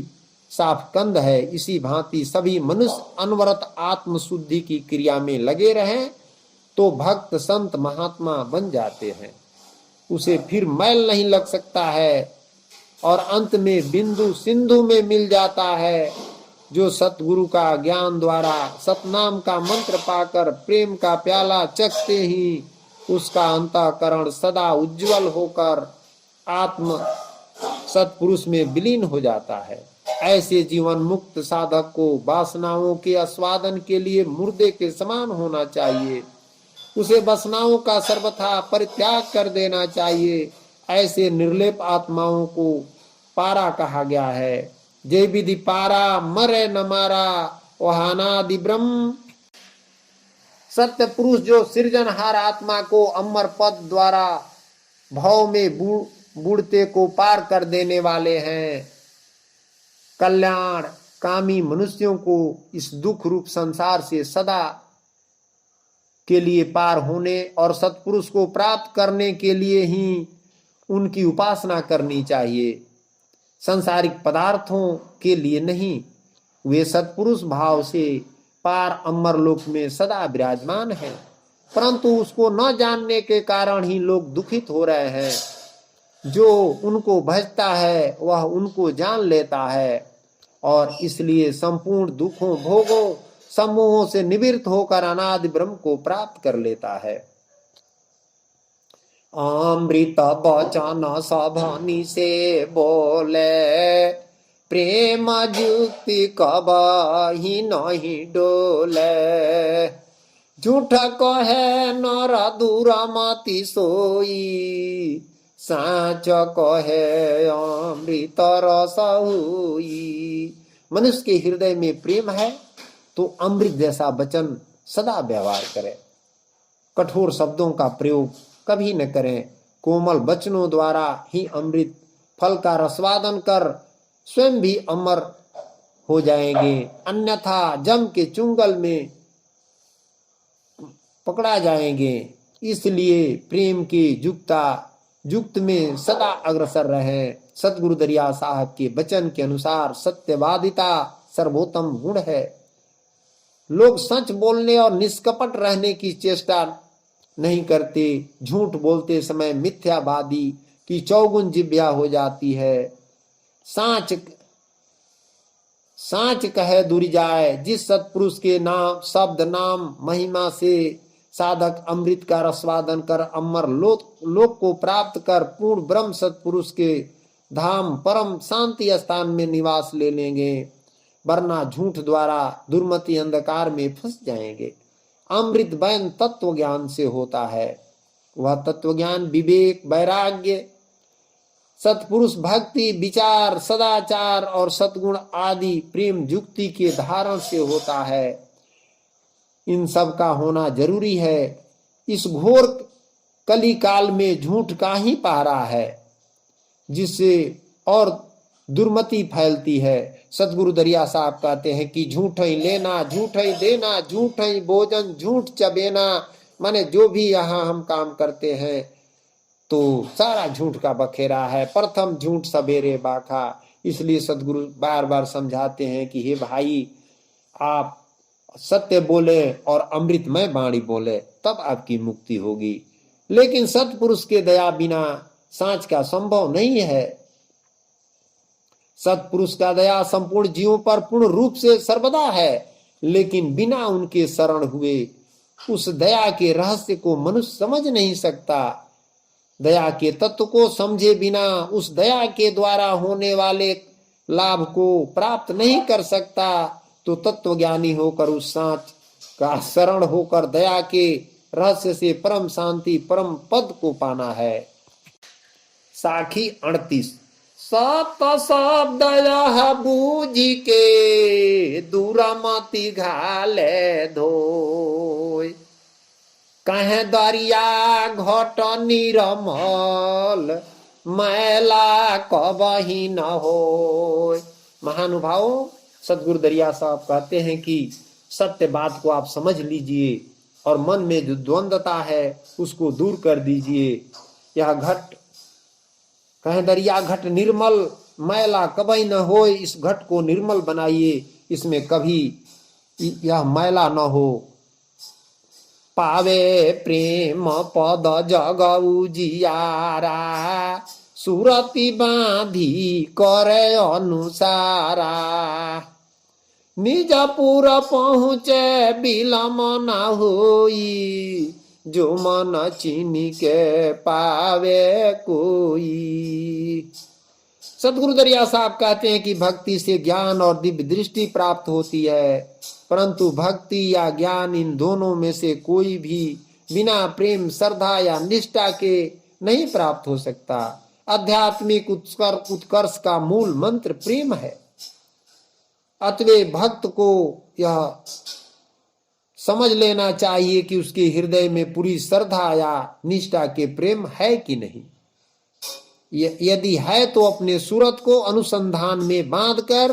S1: साफ कंद है। इसी भांति सभी मनुष्य अनवरत आत्म शुद्धि की क्रिया में लगे रहें तो भक्त संत महात्मा बन जाते हैं। उसे फिर मैल नहीं लग सकता है और अंत में बिंदु सिंधु में मिल जाता है। जो सतगुरु का ज्ञान द्वारा सतनाम का मंत्र पाकर प्रेम का प्याला चखते ही उसका अंतःकरण सदा उज्जवल होकर आत्म सतपुरुष में विलीन हो जाता है। ऐसे जीवन मुक्त साधक को वासनाओं के आस्वादन के लिए मुर्दे के समान होना चाहिए। उसे वासनाओं का सर्वथा परित्याग कर देना चाहिए। ऐसे निर्लेप आत्माओं को पारा कहा गया है। जय विधि पारा मरे न मारा वहानादि ब्रह्म। सत्य पुरुष जो सृजनहार आत्मा को अमर पद द्वारा भाव में बूढ़ते को पार कर देने वाले हैं। कल्याण कामी मनुष्यों को इस दुख रूप संसार से सदा के लिए पार होने और सत्पुरुष को प्राप्त करने के लिए ही उनकी उपासना करनी चाहिए, संसारिक पदार्थों के लिए नहीं। वे सत्पुरुष भाव से पार अमर लोक में सदा विराजमान है, परंतु उसको न जानने के कारण ही लोग दुखित हो रहे हैं। जो उनको भजता है वह उनको जान लेता है और इसलिए संपूर्ण दुखों भोगों समूहों से निवृत्त होकर अनादि ब्रह्म को प्राप्त कर लेता है। अमृत बचन सभनी से बोले प्रेम जुक्ति कबहि नहीं डोले। झूठ कहे नर दूर मति सोई साच कहे अमृत रस हुई। मनुष्य के हृदय में प्रेम है तो अमृत जैसा वचन सदा व्यवहार करें। कठोर शब्दों का प्रयोग कभी न करें। कोमल वचनों द्वारा ही अमृत फल का रसवादन कर स्वयं भी अमर हो जाएंगे, अन्यथा जम के चुंगल में पकड़ा जाएंगे। इसलिए प्रेम की युक्त में सदा अग्रसर रहे। सतगुरु दरिया साहब के वचन के अनुसार सत्यवादिता सर्वोत्तम गुण है। लोग सच बोलने और निष्कपट रहने की चेष्टा नहीं करते। झूठ बोलते समय मिथ्यावादी की चौगुन जिह्वा हो जाती है। साच कहे दूरी जाए। जिस सत्पुरुष के नाम शब्द नाम महिमा से साधक अमृत का रसवादन कर अमर लोक को प्राप्त कर पूर्ण ब्रह्म सत्पुरुष के धाम परम शांति स्थान में निवास ले लेंगे, वरना झूठ द्वारा दुर्मति अंधकार में फंस जाएंगे। अमृत बयन तत्व ज्ञान से होता है। वह तत्व ज्ञान विवेक वैराग्य सत्पुरुष भक्ति विचार सदाचार और सद्गुण आदि प्रेम युक्ति के धारण से होता है। इन सब का होना जरूरी है। इस घोर कली काल में झूठ का ही पहरा है, जिससे और दुर्मति फैलती है। सतगुरु दरिया साहब कहते हैं कि झूठ ही लेना झूठ ही देना झूठ ही भोजन झूठ चबेना। माने जो भी यहाँ हम काम करते हैं तो सारा झूठ का बखेरा है। प्रथम झूठ सवेरे बाखा। इसलिए सतगुरु बार बार समझाते हैं कि हे भाई, आप सत्य बोले और अमृतमय वाणी बोले, तब आपकी मुक्ति होगी। लेकिन सत्पुरुष के दया बिना सांच का संभव नहीं है। सत्पुरुष का दया संपूर्ण जीवों पर पूर्ण रूप से सर्वदा है, लेकिन बिना उनके शरण हुए उस दया के रहस्य को मनुष्य समझ नहीं सकता। दया के तत्व को समझे बिना उस दया के द्वारा होने वाले लाभ को प्राप्त नहीं कर सकता। तो तत्वज्ञानी होकर उस सांच का शरण होकर दया के रहस्य से परम शांति परम पद को पाना है। साखी 38। सत शब्द यह बूझी के दूरमति घाले धोय। कहे दरिया घट निरमल मैला कबही न होय। महानुभावों, सतगुरु दरिया साहब कहते हैं कि सत्य बात को आप समझ लीजिए और मन में जो द्वंद्वता है उसको दूर कर दीजिए। यह घट कहे दरिया घट निर्मल मैला कभी न हो, इस घट को निर्मल बनाइए, इसमें कभी यह मैला न हो। पावे प्रेम पद जग उजियारा, सुरति बांधी करे अनुसारा। निजपुर पहुँचे बिलम न होई, जो मन चीनी के पावे कोई। सदगुरु दरिया साहब कहते हैं कि भक्ति से ज्ञान और दिव्य दृष्टि प्राप्त होती है, परंतु भक्ति या ज्ञान इन दोनों में से कोई भी बिना प्रेम, श्रद्धा या निष्ठा के नहीं प्राप्त हो सकता। आध्यात्मिक उत्कर्ष का मूल मंत्र प्रेम है। अतएव भक्त को यह समझ लेना चाहिए कि उसके हृदय में पूरी श्रद्धा या निष्ठा के प्रेम है कि नहीं। यदि है तो अपने सूरत को अनुसंधान में बांधकर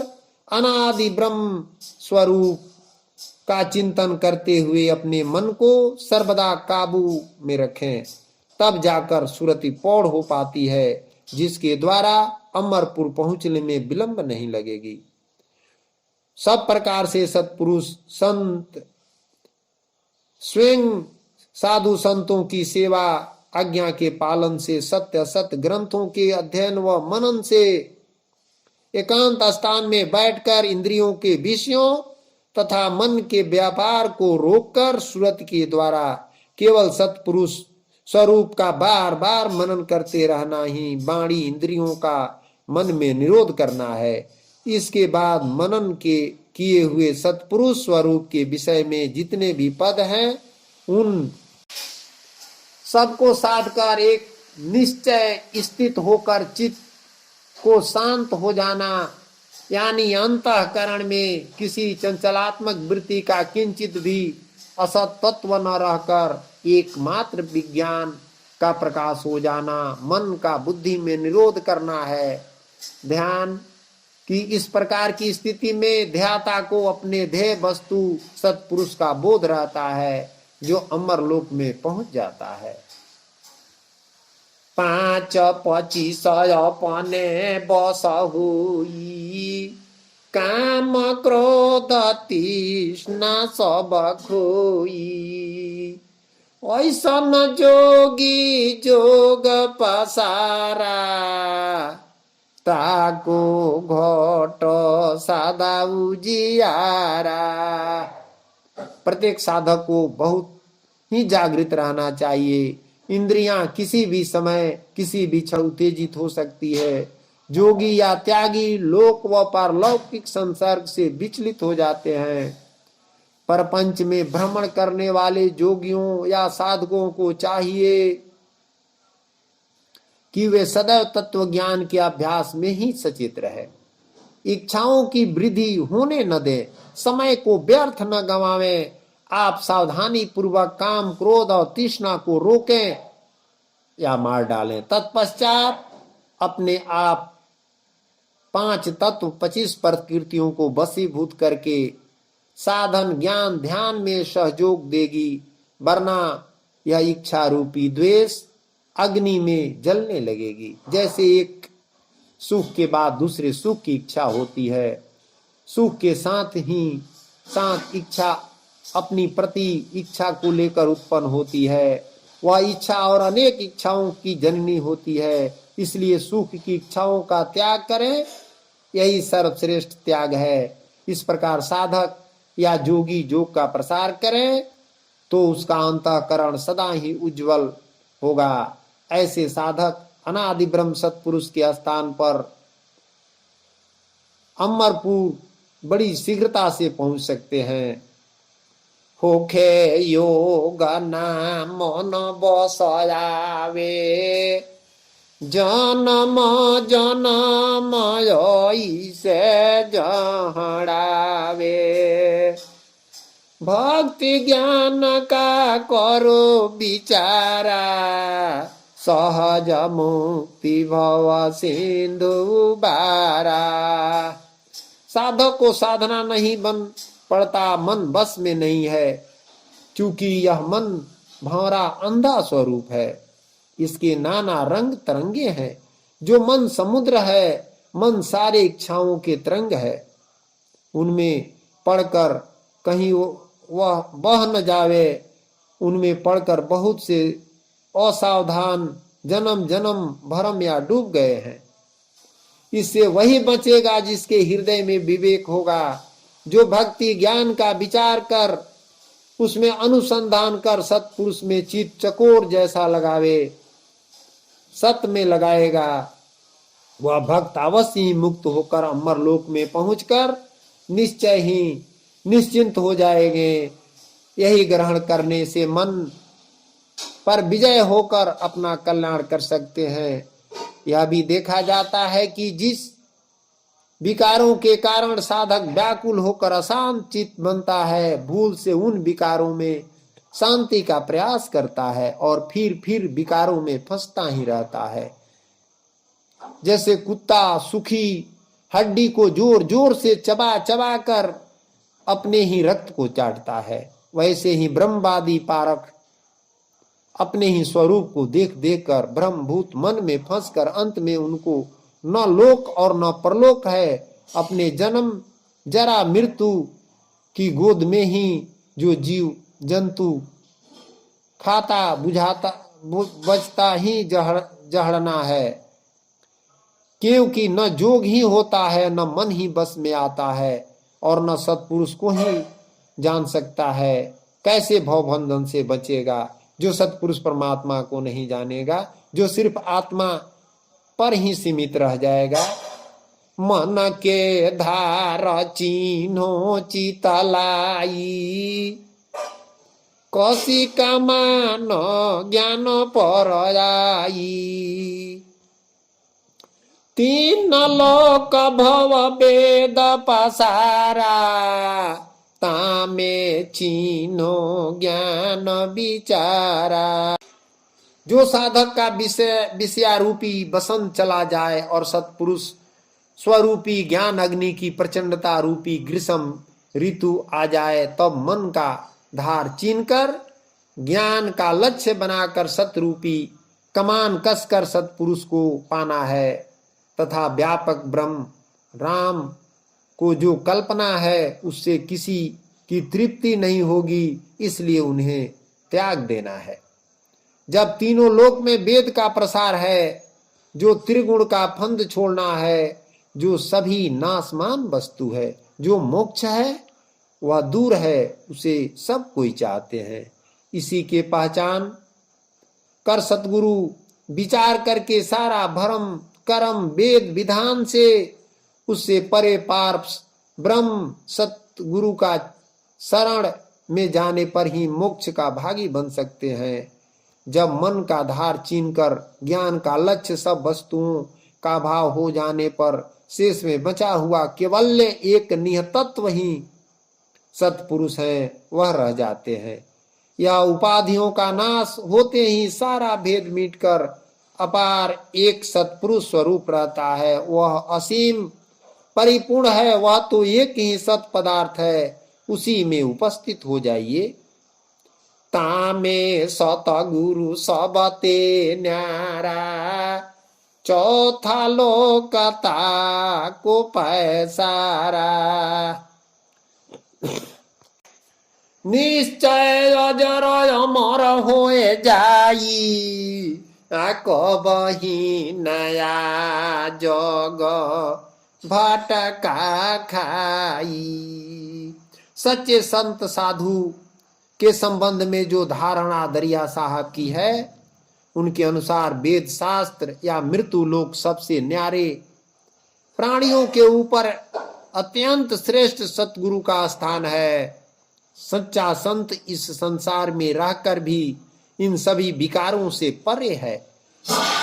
S1: अनादि ब्रह्म स्वरूप का चिंतन करते हुए अपने मन को सर्वदा काबू में रखें, तब जाकर सुरति पौड़ हो पाती है, जिसके द्वारा अमरपुर पहुंचने में विलंब नहीं लगेगी। सब प्रकार से सत्पुरुष संत स्वयं साधु संतों की सेवा, आज्ञा के पालन से, सत्य सत ग्रंथों के अध्ययन व मनन से, एकांत स्थान में बैठकर इंद्रियों के विषयों तथा मन के व्यापार को रोककर सुरत के द्वारा केवल सत्पुरुष स्वरूप का बार बार मनन करते रहना ही वाणी इंद्रियों का मन में निरोध करना है। इसके बाद मनन के किए हुए सत्पुरुष स्वरूप के विषय में जितने भी पद हैं, उन सबको साध कर एक निश्चय स्थित होकर चित्त को शांत हो जाना, यानी अंतःकरण में किसी चंचलात्मक वृत्ति का किंचित भी असत तत्व न रहकर एकमात्र विज्ञान का प्रकाश हो जाना, मन का बुद्धि में निरोध करना है। ध्यान की इस प्रकार की स्थिति में ध्याता को अपने ध्येय वस्तु सत्पुरुष का बोध रहता है, जो अमर लोक में पहुंच जाता है। 5-25 अपने बस हुई, काम क्रोध तृष्णा सब खोई। ऐसन जोगी जोग पसारा, ताको घट सादा उजियारा। प्रत्येक साधक को बहुत ही जागृत रहना चाहिए। इंद्रियां किसी भी समय किसी भी क्षण उत्तेजित हो सकती है। जोगी या त्यागी लोक व पारलौकिक संसर्ग से विचलित हो जाते हैं। परपंच में भ्रमण करने वाले जोगियों या साधकों को चाहिए कि वे सदैव तत्व ज्ञान के अभ्यास में ही सचेत रहे, इच्छाओं की वृद्धि होने न दे, समय को व्यर्थ न गंवावें। आप सावधानी पूर्वक काम क्रोध और तृष्णा को रोकें या मार डालें। तत्पश्चात अपने आप 5 तत्व 25 प्रकृतियों को वशीभूत करके साधन ज्ञान ध्यान में सहयोग देगी, वरना यह इच्छा रूपी द्वेष अग्नि में जलने लगेगी। जैसे एक सुख के बाद दूसरे सुख की इच्छा होती है, सुख के साथ ही साथ इच्छा अपनी प्रति इच्छा को लेकर उत्पन्न होती है। वह इच्छा और अनेक इच्छाओं की जननी होती है। इसलिए सुख की इच्छाओं का त्याग करें, यही सर्वश्रेष्ठ त्याग है। इस प्रकार साधक या जोगी योग का प्रसार करें तो उसका अंतःकरण सदा ही उज्जवल होगा। ऐसे साधक अनादि ब्रह्म सत्पुरुष के स्थान पर अमरपुर बड़ी शीघ्रता से पहुंच सकते हैं। होखे योग नाम मन बसयावे, जन्म जन्म से जहड़ावे। भक्ति ज्ञान का करो विचारा, सहज मुक्ति भव सिंधु बारा। साधक को साधना नहीं बन पड़ता, मन बस में नहीं है, क्योंकि यह मन भंवरा अंधा स्वरूप है। इसके नाना रंग तरंगे हैं। जो मन समुद्र है, मन सारे इच्छाओं के तरंग है, उनमें पढ़कर कहीं वह बह न जावे। उनमें पढ़कर बहुत से असावधान जन्म जन्म भरम या डूब गए हैं। इससे वही बचेगा जिसके हृदय में विवेक होगा, जो भक्ति ज्ञान का विचार कर उसमें अनुसंधान कर सत्पुरुष में चित चकोर जैसा लगावे, सत्य में लगाएगा। वह भक्त अवश्य ही मुक्त होकर अमर लोक में पहुंचकर निश्चय ही निश्चिंत हो जाएंगे। यही ग्रहण करने से मन पर विजय होकर अपना कल्याण कर सकते हैं। यह भी देखा जाता है कि जिस विकारों के कारण साधक व्याकुल होकर अशांत चित्त बनता है, भूल से उन विकारों में शांति का प्रयास करता है और फिर विकारों में फंसता ही रहता है। जैसे कुत्ता सूखी हड्डी को जोर जोर से चबा चबा कर अपने ही रक्त को चाटता है, वैसे ही ब्रह्मवादी पारक अपने ही स्वरूप को देख देख कर ब्रह्मभूत मन में फंसकर अंत में उनको न लोक और न परलोक है, अपने जन्म जरा मृत्यु की गोद में ही जो जीव जंतु खाता बुझाता बचता ही जहड़ना है, क्योंकि न जोग ही होता है, न मन ही बस में आता है और न सत्पुरुष को ही जान सकता है। कैसे भवबंधन से बचेगा जो सत्पुरुष परमात्मा को नहीं जानेगा, जो सिर्फ आत्मा पर ही सीमित रह जाएगा। मन के धार चिन्हो चितलाई, कसी का मान ज्ञान पर आई, तीन लोक भव वेद पसारा, तामे चिन्हो ज्ञान विचारा। जो साधक का विषयारूपी बसंत चला जाए और सत्पुरुष स्वरूपी ज्ञान अग्नि की प्रचंडता रूपी ग्रीष्म ऋतु आ जाए, तब मन का धार चीनकर ज्ञान का लक्ष्य बनाकर सतरूपी कमान कसकर सत्पुरुष को पाना है, तथा व्यापक ब्रह्म राम को जो कल्पना है उससे किसी की तृप्ति नहीं होगी, इसलिए उन्हें त्याग देना है। जब तीनों लोक में वेद का प्रसार है, जो त्रिगुण का फंद छोड़ना है, जो सभी नाशमान वस्तु है, जो मोक्ष है वह दूर है, उसे सब कोई चाहते हैं। इसी के पहचान कर सतगुरु विचार करके सारा भरम कर्म वेद विधान से उससे परे पार ब्रह्म सतगुरु का शरण में जाने पर ही मोक्ष का भागी बन सकते हैं। जब मन का धार चीनकर ज्ञान का लक्ष्य सब वस्तुओं का भाव हो जाने पर शेष में बचा हुआ केवल एक निहतत्व ही सत्पुरुष है, वह रह जाते हैं। यह उपाधियों का नाश होते ही सारा भेद मिटकर अपार एक सत्पुरुष स्वरूप रहता है। वह असीम परिपूर्ण है, वह तो एक ही सत पदार्थ है, उसी में उपस्थित हो जाइए। तामे सतगुरु सबते न्यारा, चौथा लोकता को पैसारा। निश्चय अजर अमर होए जाई, कबही नया जग भटका खाई। सच्चे संत साधु के संबंध में जो धारणा दरिया साहब की है, उनके अनुसार वेद शास्त्र या मृत्यु लोक सबसे न्यारे, प्राणियों के ऊपर अत्यंत श्रेष्ठ सतगुरु का स्थान है। सच्चा संत इस संसार में रहकर भी इन सभी विकारों से परे है।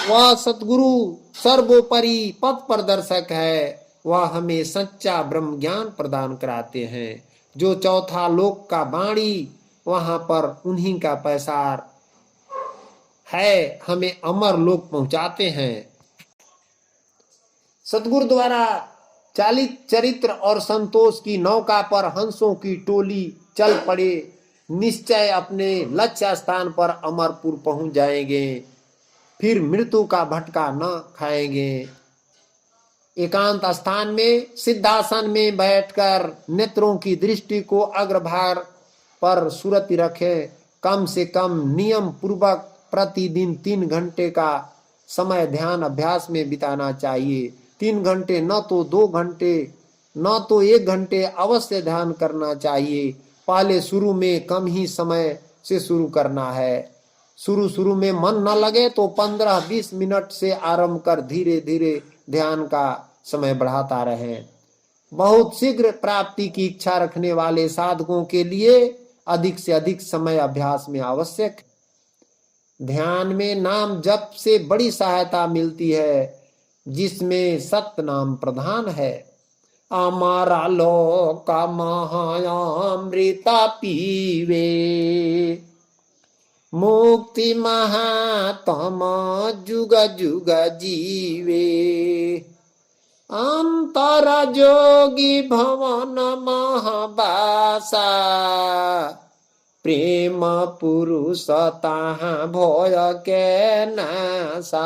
S1: वह सतगुरु सर्वोपरि पथ प्रदर्शक है, वह हमें सच्चा ब्रह्म ज्ञान प्रदान कराते हैं। जो चौथा लोक का वाणी, वहां पर उन्हीं का पैसार है, हमें अमर लोक पहुंचाते हैं। सतगुरु द्वारा चालित चरित्र और संतोष की नौका पर हंसों की टोली चल पड़े, निश्चय अपने लक्ष्य स्थान पर अमरपुर पहुंच जाएंगे, फिर मृत्यु का भटका न खाएंगे। एकांत स्थान में सिद्धासन में बैठकर नेत्रों की दृष्टि को अग्रभाग पर सुरति रखें। कम से कम नियम पूर्वक प्रतिदिन 3 घंटे का समय ध्यान अभ्यास में बिताना चाहिए। 3 घंटे न तो 2 घंटे न तो 1 घंटे अवश्य ध्यान करना चाहिए। पहले शुरू में कम ही समय से शुरू करना है। शुरू में मन न लगे तो 15-20 मिनट से आरंभ कर धीरे धीरे ध्यान का समय बढ़ाता रहे। बहुत शीघ्र प्राप्ति की इच्छा रखने वाले साधकों के लिए अधिक से अधिक समय अभ्यास में आवश्यक। ध्यान में नाम जप से बड़ी सहायता मिलती है, जिसमें सत्य नाम प्रधान है। अमरा लोक महामृता पीवे, मुक्ति महात्म जुग जुग जीवे। अंतर जोगी भवन महाबासा, प्रेम पुरुष ताहाँ भय के नासा।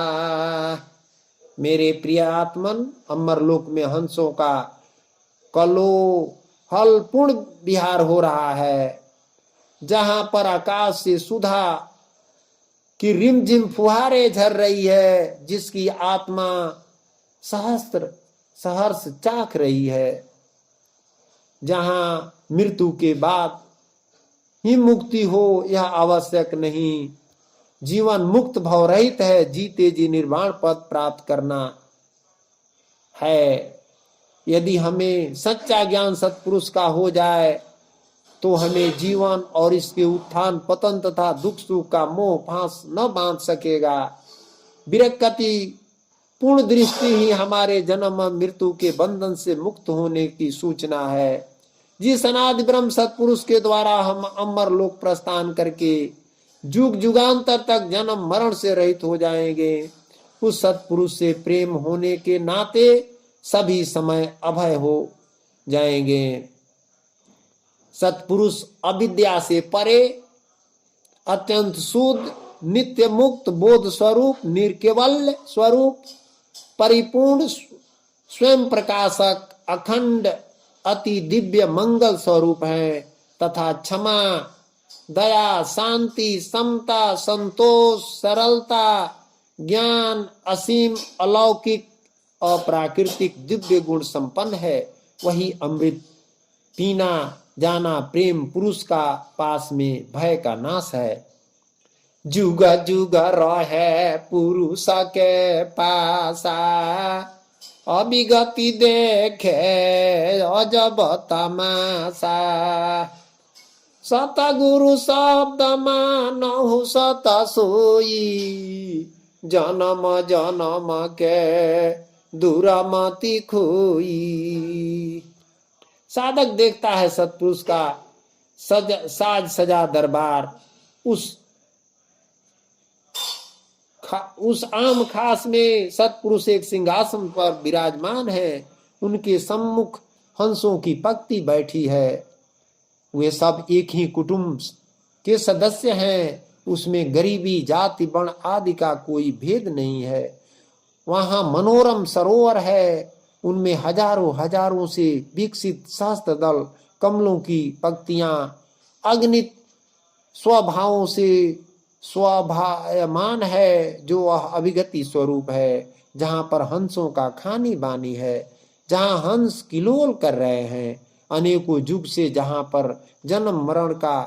S1: मेरे प्रियात्मन, अमरलोक में हंसों का कलोहल पूर्ण विहार हो रहा है, जहां पर आकाश से सुधा की रिमझिम फुहारे झर रही है, जिसकी आत्मा सहर्ष चाख रही है। जहां मृत्यु के बाद ही मुक्ति हो यह आवश्यक नहीं। जीवन मुक्त भव रहित है। जीते जी निर्वाण पद प्राप्त करना है। यदि हमें सच्चा ज्ञान सत्पुरुष का हो जाए तो हमें जीवन और इसके उत्थान पतन तथा दुख सुख का मोह फांस न बांध सकेगा। विरक्ति पूर्ण दृष्टि ही हमारे जन्म मृत्यु के बंधन से मुक्त होने की सूचना है। जिस अनादि ब्रह्म सत्पुरुष के द्वारा हम अमर लोक प्रस्थान करके जुग जुगांतर तक जन्म मरण से रहित हो जाएंगे, उस सत्पुरुष से प्रेम होने के नाते सभी समय अभय हो जाएंगे। सत्पुरुष अविद्या से परे, अत्यंत शुद्ध, नित्य मुक्त बोध स्वरूप, निर्केवल्य स्वरूप, परिपूर्ण स्वयं प्रकाशक, अखंड अति दिव्य मंगल स्वरूप है तथा क्षमा, दया, शांति, समता, संतोष, सरलता, ज्ञान, असीम, अलौकिक, अप्राकृतिक दिव्य गुण संपन्न है। वही अमृत पीना जाना प्रेम पुरुष का पास में भय का नाश है। जुग जुग रहे पुरुष के पासा, अभिगति देखे अजब तमाशा। सतगुरु शब्द मानहु सत सोई, जन्म जन्म के दुरामति खोई। साधक देखता है सतपुरुष का साज सजा दरबार, उस आम खास में सतपुरुष एक सिंहासन पर विराजमान है। उनके सम्मुख हंसों की पंक्ति बैठी है। वे सब एक ही कुटुंब के सदस्य हैं। उसमें गरीबी, जाति, वर्ण आदि का कोई भेद नहीं है। वहां मनोरम सरोवर है। उनमें हजारों हजारों से विकसित सहस्त्र दल कमलों की पंक्तियां अगणित स्वभावों से स्वाभायमान है, जो वह अभिगति स्वरूप है, जहां पर हंसों का खानी बानी है, जहां हंस किलोल कर रहे हैं अनेकों युग से, जहां पर जन्म मरण का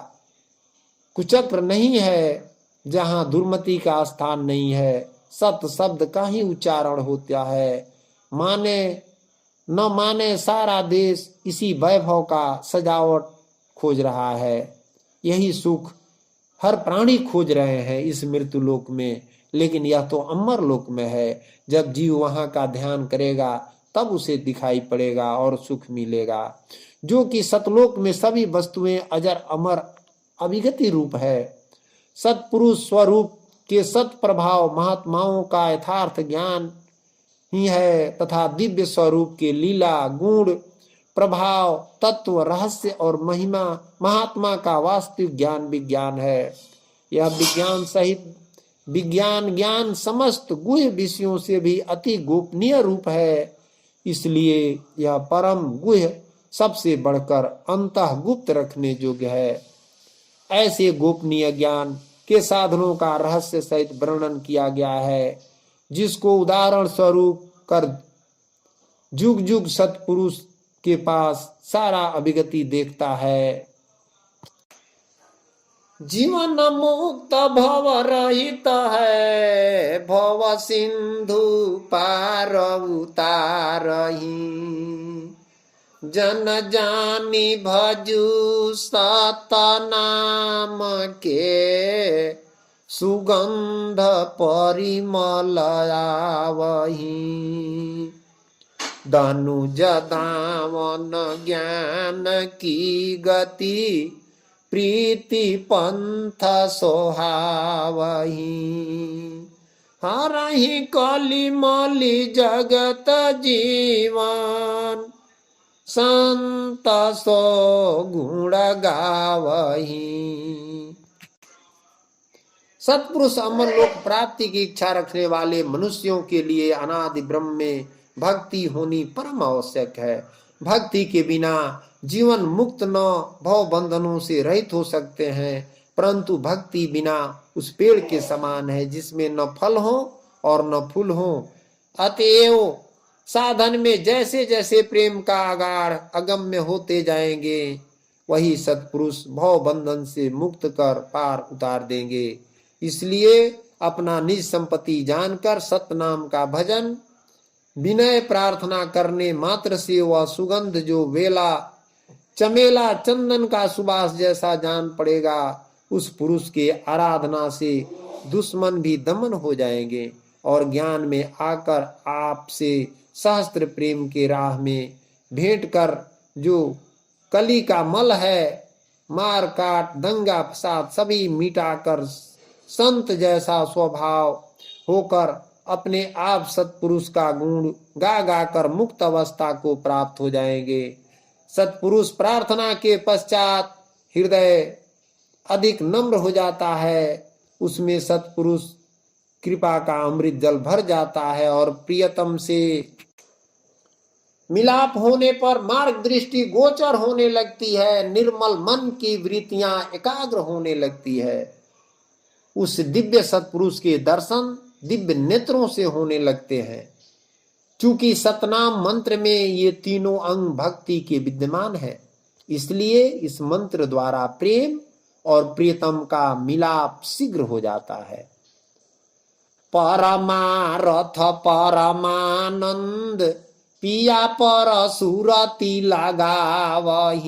S1: कुचक्र नहीं है, जहां दुर्मति का स्थान नहीं है, सत शब्द का ही उच्चारण होता है। माने न माने सारा देश इसी वैभव का सजावट खोज रहा है। यही सुख हर प्राणी खोज रहे हैं इस मृत्यु लोक में, लेकिन यह तो अमर लोक में है। जब जीव वहां का ध्यान करेगा तब उसे दिखाई पड़ेगा और सुख मिलेगा, जो कि सतलोक में सभी वस्तुएं अजर अमर अभिगति रूप है। सत्पुरुष स्वरूप के सत प्रभाव महात्माओं का यथार्थ ज्ञान ही है तथा दिव्य स्वरूप के लीला, गुण, प्रभाव, तत्व, रहस्य और महिमा महात्मा का वास्तविक ज्ञान विज्ञान है। यह विज्ञान सहित विज्ञान ज्ञान समस्त गुह्य विषयों से भी अति गोपनीय रूप है। इसलिए यह परम गुह्य सबसे बढ़कर अंतः गुप्त रखने योग्य है। ऐसे गोपनीय ज्ञान के साधनों का रहस्य सहित वर्णन किया गया है, जिसको उदाहरण स्वरूप कर जुग जुग सत्पुरुष के पास सारा अभिगति देखता है। जीवन मुक्त भव रहित है, भव सिंधु पार उतारही। जन जानी भजू सत नाम के, सुगंध परिमल आवही। धनुज दावन ज्ञान की गति, प्रीति पंथ सोहावही। हरहि कली मलि जगत जीवन, संत सो गुण गावही। सत्पुरुष अमर लोक प्राप्ति की इच्छा रखने वाले मनुष्यों के लिए अनादि ब्रह्म में भक्ति होनी परम आवश्यक है। भक्ति के बिना जीवन मुक्त न भव बंधनों से रहित हो सकते हैं, परंतु भक्ति बिना उस पेड़ के समान है जिसमें न फल हो और न फूल हो। अतएव साधन में जैसे जैसे प्रेम का आगार अगम्य होते जाएंगे, वही सत्पुरुष भव बंधन से मुक्त कर पार उतार देंगे। इसलिए अपना निज संपत्ति जानकर सतनाम का भजन विनय प्रार्थना करने मात्र से वह सुगंध जो वेला चमेला चंदन का सुबास जैसा जान पड़ेगा, उस पुरुष के आराधना से दुश्मन भी दमन हो जाएंगे और ज्ञान में आकर आपसे सहस्त्र प्रेम के राह में भेंट कर जो कली का मल है, मार काट दंगा फसाद सभी मिटाकर संत जैसा स्वभाव होकर अपने आप सत्पुरुष का गुण गा गा कर मुक्त अवस्था को प्राप्त हो जाएंगे। सत्पुरुष प्रार्थना के पश्चात हृदय अधिक नम्र हो जाता है, उसमें सत्पुरुष कृपा का अमृत जल भर जाता है और प्रियतम से मिलाप होने पर मार्ग दृष्टि गोचर होने लगती है, निर्मल मन की वृत्तियां एकाग्र होने लगती है। उस दिव्य सत्पुरुष के दर्शन दिव्य नेत्रों से होने लगते हैं। चूंकि सतनाम मंत्र में ये तीनों अंग भक्ति के विद्यमान है, इसलिए इस मंत्र द्वारा प्रेम और प्रियतम का मिलाप शीघ्र हो जाता है। परमारथ परमानंद पिया पर सुरति लगावही,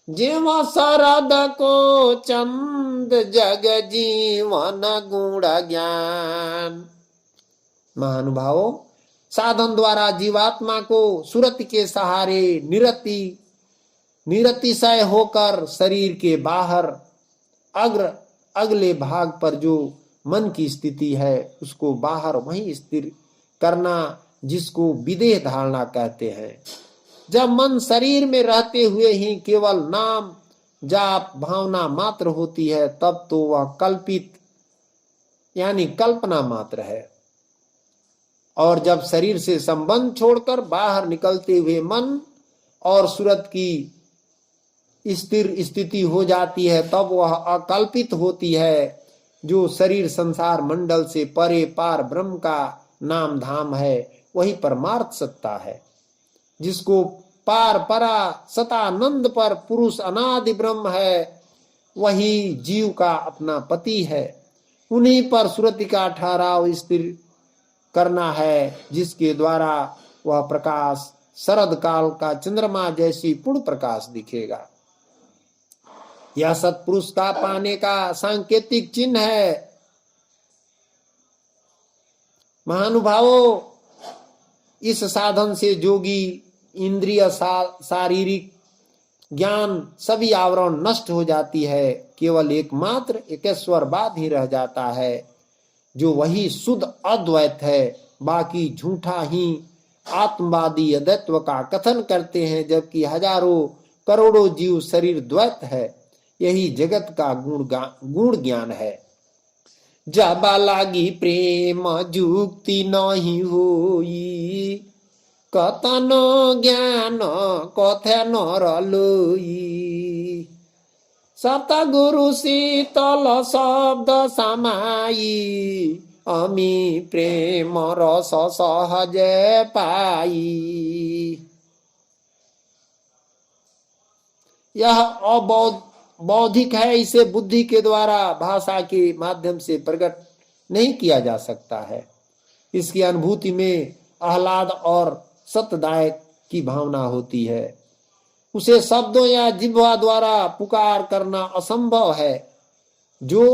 S1: जेव शरद को चंद जग जीवन गुण ज्ञान। महानुभावों, साधन द्वारा जीवात्मा को सुरति के सहारे निरतिशय होकर शरीर के बाहर अगले भाग पर जो मन की स्थिति है उसको बाहर वहीं स्थिर करना, जिसको विदेह धारणा कहते हैं। जब मन शरीर में रहते हुए ही केवल नाम जाप भावना मात्र होती है, तब तो वह कल्पित यानी कल्पना मात्र है। और जब शरीर से संबंध छोड़कर बाहर निकलते हुए मन और सूरत की स्थिर स्थिति हो जाती है, तब वह अकल्पित होती है, जो शरीर संसार मंडल से परे पार ब्रह्म का नाम धाम है, वही परमार्थ सत्ता है, जिसको पार परा सतानंद पर पुरुष अनादि ब्रह्म है, वही जीव का अपना पति है। उन्हीं पर सुरति का ठहराव स्थिर करना है, जिसके द्वारा वह प्रकाश शरद काल का चंद्रमा जैसी पूर्ण प्रकाश दिखेगा। यह सत्पुरुष का पाने का सांकेतिक चिन्ह है। महानुभावों, इस साधन से जोगी इंद्रिय शारीरिक ज्ञान सभी आवरण नष्ट हो जाती है, केवल एकमात्र एकेश्वरवाद ही रह जाता है, जो वही शुद्ध अद्वैत है। बाकी झूठा ही आत्मवादी अद्वैत्व का कथन करते हैं, जबकि हजारों करोड़ों जीव शरीर द्वैत है। यही जगत का गुण ज्ञान है। जब लागी प्रेम जुक्ति नहीं होई, कतन ज्ञान कथे नर लोई। सतगुरु शीतल शब्द समाई, अमी प्रेम रस सहज पाई। यह अबौद्धिक है, इसे बुद्धि के द्वारा भाषा के माध्यम से प्रकट नहीं किया जा सकता है। इसकी अनुभूति में आह्लाद और सतदायक की भावना होती है। उसे शब्दों या जिह्वा द्वारा पुकार करना असंभव है। जो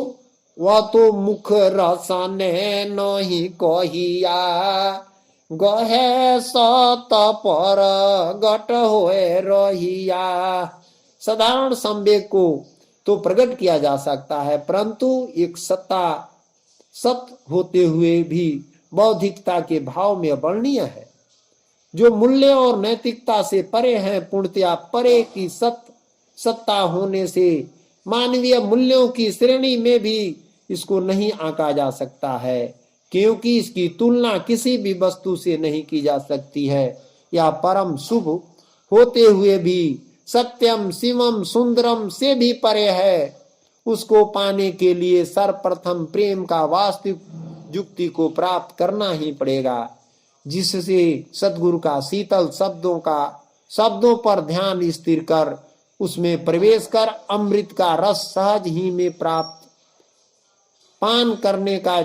S1: वह तो मुख रसने नहीं कहिया, गहे सत पर गट होए रहिया। साधारण संवेग को तो प्रकट किया जा सकता है, परंतु एक सत्ता सत होते हुए भी बौद्धिकता के भाव में अवर्णनीय है। जो मूल्य और नैतिकता से परे हैं, पूर्णतया परे की सत्ता होने से मानवीय मूल्यों की श्रेणी में भी इसको नहीं आंका जा सकता है, क्योंकि इसकी तुलना किसी भी वस्तु से नहीं की जा सकती है। यह परम शुभ होते हुए भी सत्यम शिवम सुंदरम से भी परे है। उसको पाने के लिए सर्वप्रथम प्रेम का वास्तविक युक्ति को प्राप्त करना ही पड़ेगा, जिससे सद्गुरु का शीतल शब्दों पर ध्यान स्थिर कर उसमें प्रवेश कर अमृत का रस सहज ही में प्राप्त पान करने का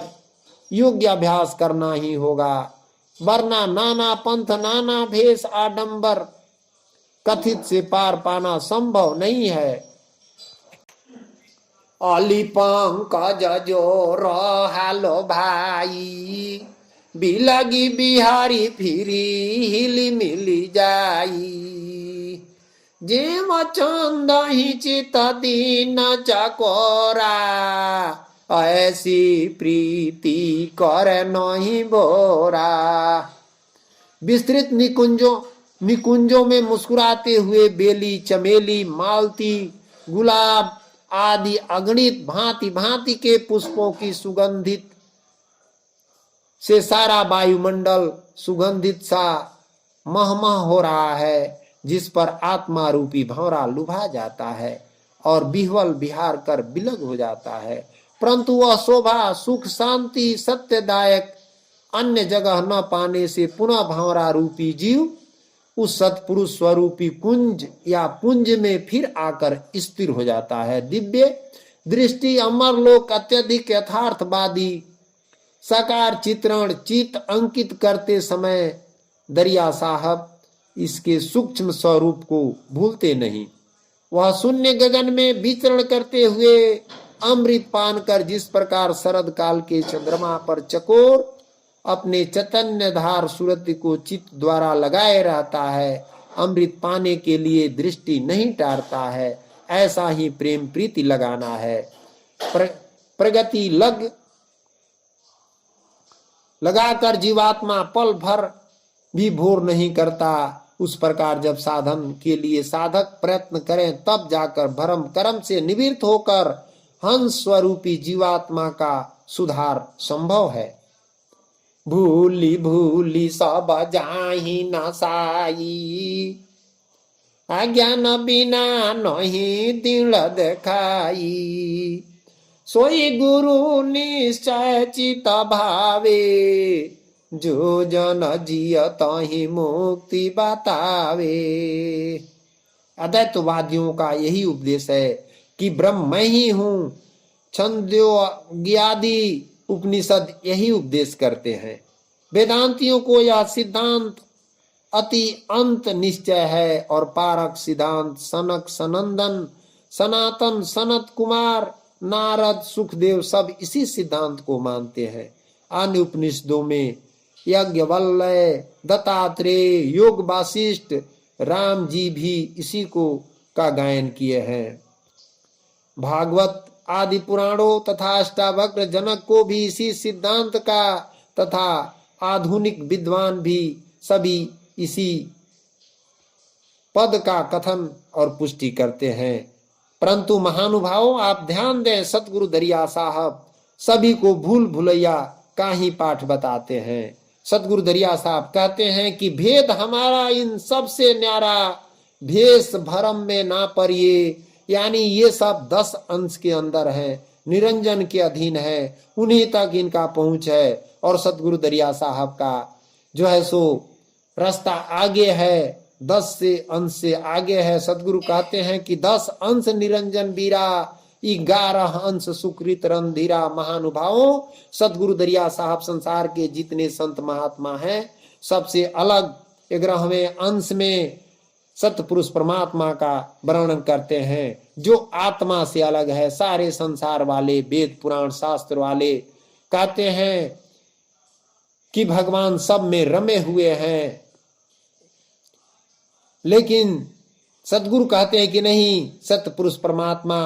S1: योग्य अभ्यास करना ही होगा। वरना नाना पंथ नाना भेष आडंबर कथित से पार पाना संभव नहीं है। अली पंकज जो रहालो भाई, बिलगी बिहारी फिरी हिली मिली जाई। जेव चंद ही चित दीन चकोरा, ऐसी प्रीति करे नहीं बोरा। विस्तृत निकुंजों में मुस्कुराते हुए बेली, चमेली, मालती, गुलाब आदि अगणित भांति भांति के पुष्पों की सुगंधित से सारा वायुमंडल सुगंधित सा महमह हो रहा है, जिस पर आत्मा रूपी भंवरा लुभा जाता है और विह्वल विहार कर बिलग हो जाता है। परंतु वह शोभा सुख शांति सत्यदायक अन्य जगह न पाने से पुनः भंवरा रूपी जीव उस सतपुरुष स्वरूपी कुंज या पुंज में फिर आकर स्थिर हो जाता है। दिव्य दृष्टि अमर लोक अत्यधिक यथार्थवादी साकार चित्रण चित अंकित करते समय दरिया साहब इसके सूक्ष्म स्वरूप को भूलते नहीं। वह शून्य गगन में विचरण करते हुए अमृत पान कर जिस प्रकार शरद काल के चंद्रमा पर चकोर अपने चैतन्य धार सूरत को चित्त द्वारा लगाए रहता है, अमृत पाने के लिए दृष्टि नहीं टारता है, ऐसा ही प्रेम प्रीति लगाना है। प्रगति लगाकर जीवात्मा पल भर भी भोर नहीं करता। उस प्रकार जब साधन के लिए साधक प्रयत्न करें, तब जाकर भरम कर्म से निवृत्त होकर हंस स्वरूपी जीवात्मा का सुधार संभव है। भूली भूली सब जाहि नसाई, अज्ञान बिना नहीं दृढ़ देखाई। सोई गुरु निश्चय चित भावे, जो जन जिय तहि मुक्ति बतावे। अद्वैतवादियों का यही उपदेश है कि ब्रह्म मैं ही हूँ। छंदोग्यादि उपनिषद यही उपदेश करते हैं। वेदांतियों को यह सिद्धांत अति अंत निश्चय है और पारक सिद्धांत सनक सनंदन सनातन सनत कुमार नारद सुखदेव सब इसी सिद्धांत को मानते हैं। अन्य उपनिषदों में यज्ञवल्लय दत्तात्रेय योग वासिष्ठ राम जी भी इसी को का गायन किए हैं। भागवत आदि पुराणों तथा अष्टावक्र जनक को भी इसी सिद्धांत का तथा आधुनिक विद्वान भी सभी इसी पद का कथन और पुष्टि करते हैं। परंतु महानुभावों आप ध्यान दें, सतगुरु दरिया साहब सभी को भूल भुलैया का ही पाठ बताते हैं। सतगुरु दरिया साहब कहते हैं कि भेद हमारा इन सब से न्यारा, भेष भरम में ना परिये, यानी ये सब 10 अंश के अंदर है, निरंजन के अधीन है, उन्हीं तक इनका पहुंच है। और सतगुरु दरिया साहब का जो है सो रास्ता आगे है, 10 से अंश से आगे है। सतगुरु कहते हैं कि 10 अंश निरंजन बीरा, 11 अंश सुकृत रंधीरा। महानुभावों, सतगुरु दरिया साहब संसार के जितने संत महात्मा हैं सबसे अलग 11वें अंश में सतपुरुष परमात्मा का वर्णन करते हैं, जो आत्मा से अलग है। सारे संसार वाले, वेद पुराण शास्त्र वाले कहते हैं कि भगवान सब में रमे हुए हैं, लेकिन सतगुरु कहते हैं कि नहीं, सतपुरुष परमात्मा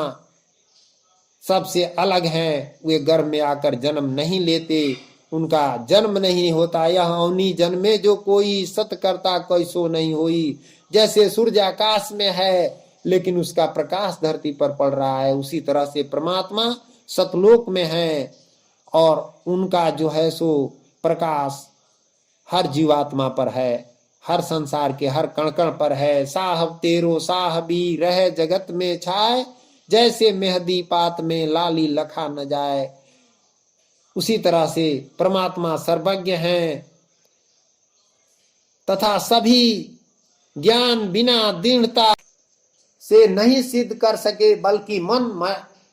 S1: सबसे अलग हैं। वे गर्भ में आकर जन्म नहीं लेते, उनका जन्म नहीं होता। यह अवनी जन्मे जो कोई, सत करता कैसो नहीं होई। जैसे सूर्य आकाश में है लेकिन उसका प्रकाश धरती पर पड़ रहा है, उसी तरह से परमात्मा सतलोक में है और उनका जो है सो प्रकाश हर जीवात्मा पर है, हर संसार के हर कण कण पर है। साहब तेरो साहबी रहे जगत में छाए, जैसे मेहदी पात में लाली लखा न जाए। उसी तरह से परमात्मा सर्वज्ञ हैं तथा सभी ज्ञान बिना दृढ़ता से नहीं सिद्ध कर सके, बल्कि मन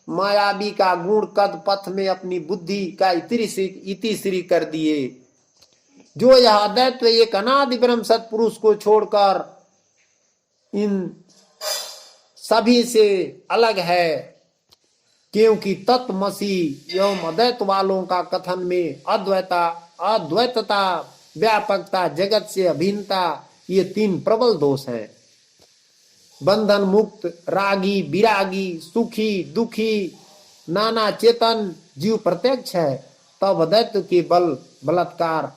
S1: मायावी का गुण कद पथ में अपनी बुद्धि का इतिश्री कर दिए। जो यह अद्वैत एक अनादि ब्रह्म सत्पुरुष को छोड़कर इन सभी से अलग है, क्योंकि तत्वमसी एवं अद्वैत वालों का कथन में अद्वैतता, व्यापकता, जगत से अभिन्नता, ये 3 प्रबल दोष हैं। बंधन मुक्त, रागी, विरागी, सुखी, दुखी, नाना चेतन जीव प्रत्यक्ष है, तब अद्वैत के बलात्कार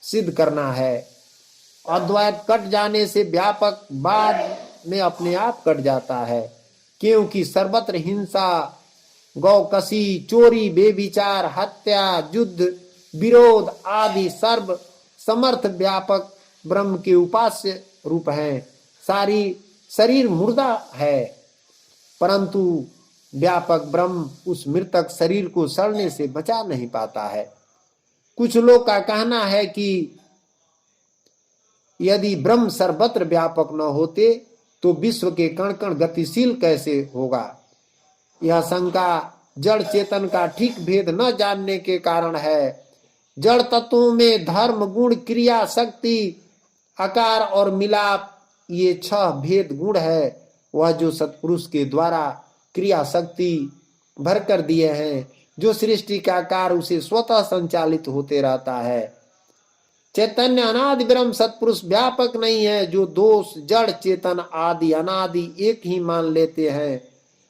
S1: सिद्ध करना है। अद्वैत कट जाने से व्यापक बाद में अपने आप कट जाता है, क्योंकि सर्वत्र हिंसा, गौकसी, चोरी, बेविचार, हत्या, युद्ध, विरोध आदि सर्व समर्थ व्यापक ब्रह्म के उपास्य रूप हैं। सारी शरीर मुर्दा है, परंतु व्यापक ब्रह्म उस मृतक शरीर को सड़ने से बचा नहीं पाता है। कुछ लोग का कहना है कि यदि ब्रह्म सर्वत्र व्यापक न होते तो विश्व के कण कण गतिशील कैसे होगा। यह शंका जड़ चेतन का ठीक भेद न जानने के कारण है। जड़ तत्वों में धर्म, गुण, क्रिया, शक्ति, आकार और मिलाप, ये 6 भेद गुण है। वह जो सत्पुरुष के द्वारा क्रिया शक्ति भर कर दिए हैं, जो सृष्टि का कार्य उसे स्वतः संचालित होते रहता है। चैतन्य अनादि ब्रह्म सत्पुरुष व्यापक नहीं है। जो दोष जड़ चेतन आदि अनादि एक ही मान लेते हैं,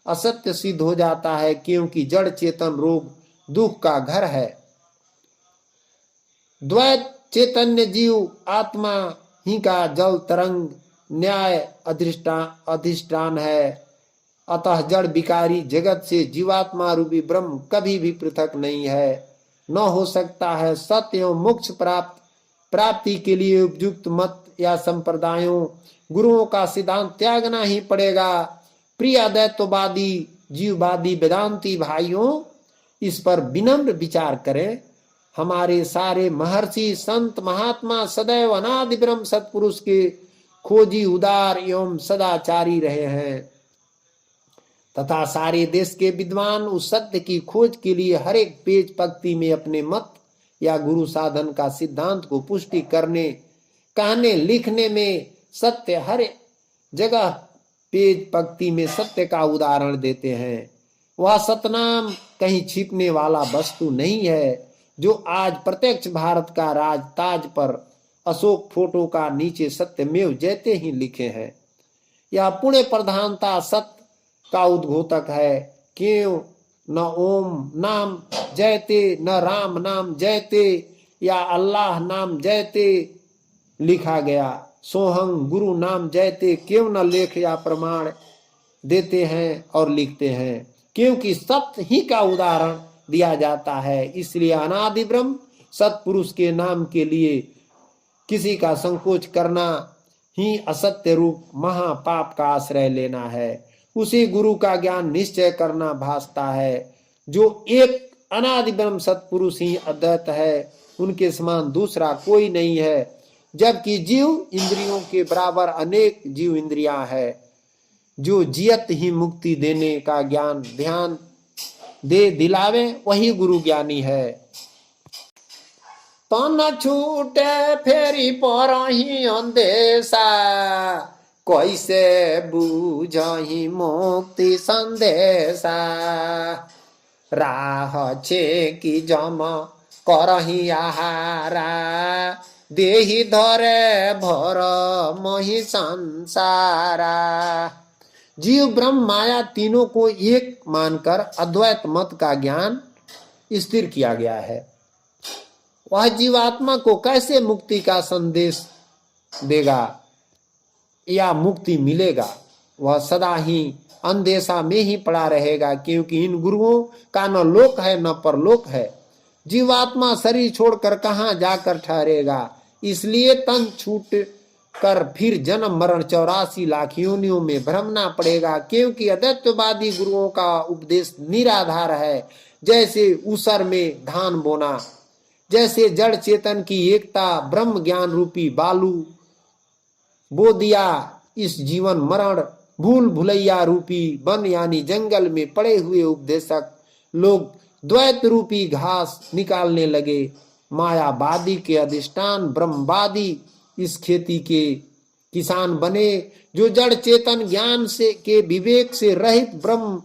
S1: असत्य सिद्ध हो जाता है, क्योंकि जड़ चेतन रोग दुख का घर है। द्वैत चैतन्य जीव आत्मा ही का जल तरंग न्याय अधिष्ठान है। अतः जड़ विकारी जगत से जीवात्मा रूपी ब्रह्म कभी भी पृथक नहीं है, न हो सकता है। सत्य एवं मोक्ष प्राप्ति के लिए उपयुक्त मत या संप्रदायों, गुरुओं का सिद्धांत त्यागना ही पड़ेगा। प्रिय अद्वैतवादी जीववादी वेदांती भाइयों, इस पर विनम्र विचार करें। हमारे सारे महर्षि संत महात्मा सदैव अनादि ब्रह्म सत्पुरुष के खोजी, उदार एवं सदाचारी रहे हैं तथा सारे देश के विद्वान उस सत्य की खोज के लिए हर एक पेज पंक्ति में अपने मत या गुरु साधन का सिद्धांत को पुष्टि करने, कहने, लिखने में सत्य हर जगह पेज पंक्ति में सत्य का उदाहरण देते हैं। वह सतनाम कहीं छिपने वाला वस्तु नहीं है, जो आज प्रत्यक्ष भारत का राज ताज पर अशोक फोटो का नीचे सत्यमेव जयते ही लिखे हैं। यह पुण्य प्रधानता सत्य का उद्घोतक है। क्यों न ओम नाम जयते, न राम नाम जयते या अल्लाह नाम जयते लिखा गया। सोहंग गुरु नाम जयते क्यों न लेख या प्रमाण देते हैं और लिखते हैं, क्योंकि सत्य ही का उदाहरण दिया जाता है। इसलिए अनादि ब्रह्म सत्पुरुष के नाम के लिए किसी का संकोच करना ही असत्य रूप महापाप का आश्रय लेना है। उसी गुरु का ज्ञान निश्चय करना भासता है। जो एक अनादि ब्रह्म सत्पुरुष ही अद्वैत है, उनके समान दूसरा कोई नहीं है। जबकि जीव इंद्रियों के बराबर अनेक जीव इंद्रियां है। जो जियत ही मुक्ति देने का ज्ञान ध्यान दे दिलावे वही गुरु ज्ञानी है। तन छूटे फेरी परही अंदेशा, कैसे बूझही मुक्ति संदेशा। राह छे कि जम करही आहारा, देही धरे भर मोहि संसारा। जीव ब्रह्म माया तीनों को एक मानकर अद्वैत मत का ज्ञान स्थिर किया गया है। वह जीवात्मा को कैसे मुक्ति का संदेश देगा या मुक्ति मिलेगा? वह सदा ही अंधेशा में ही पड़ा रहेगा, क्योंकि इन गुरुओं का न लोक है न परलोक है। जीवात्मा शरीर छोड़कर कहाँ जाकर ठहरेगा? इसलिए तन छूट कर फिर जन्म मरण 84 लाख योनियों में भ्रमना पड़ेगा, क्योंकि अद्वैतवादी गुरुओं का उपदेश निराधार है। जैसे ऊसर में धान बोना, जैसे जड़ चेतन की एकता ब्रह्म ज्ञान रूपी बालू बो दिया, इस जीवन मरण भूल भुलैया रूपी वन यानी जंगल में पड़े हुए उपदेशक लोग द्वैत रूपी घास निकालने लगे। मायावादी के अधिष्ठान ब्रह्मवादी इस खेती के किसान बने, जो जड़ चेतन ज्ञान से के विवेक से रहित ब्रह्म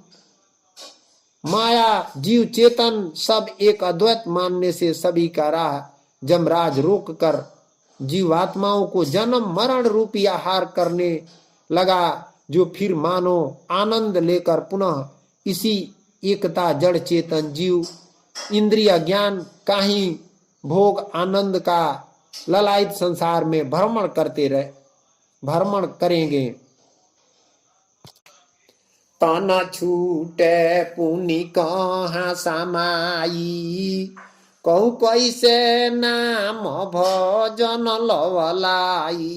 S1: माया जीव चेतन सब एक अद्वैत मानने से सभी का राह जमराज रोक कर जीवात्माओं को जन्म मरण रूपी आहार करने लगा, जो फिर मानो आनंद लेकर पुनः इसी एकता जड़ चेतन जीव इंद्रिय ज्ञान का ही भोग आनंद का ललायित संसार में भ्रमण करेंगे। तन छूटे पुनि कहाँ समाई, कहू कैसे नाम भजन लवलाई।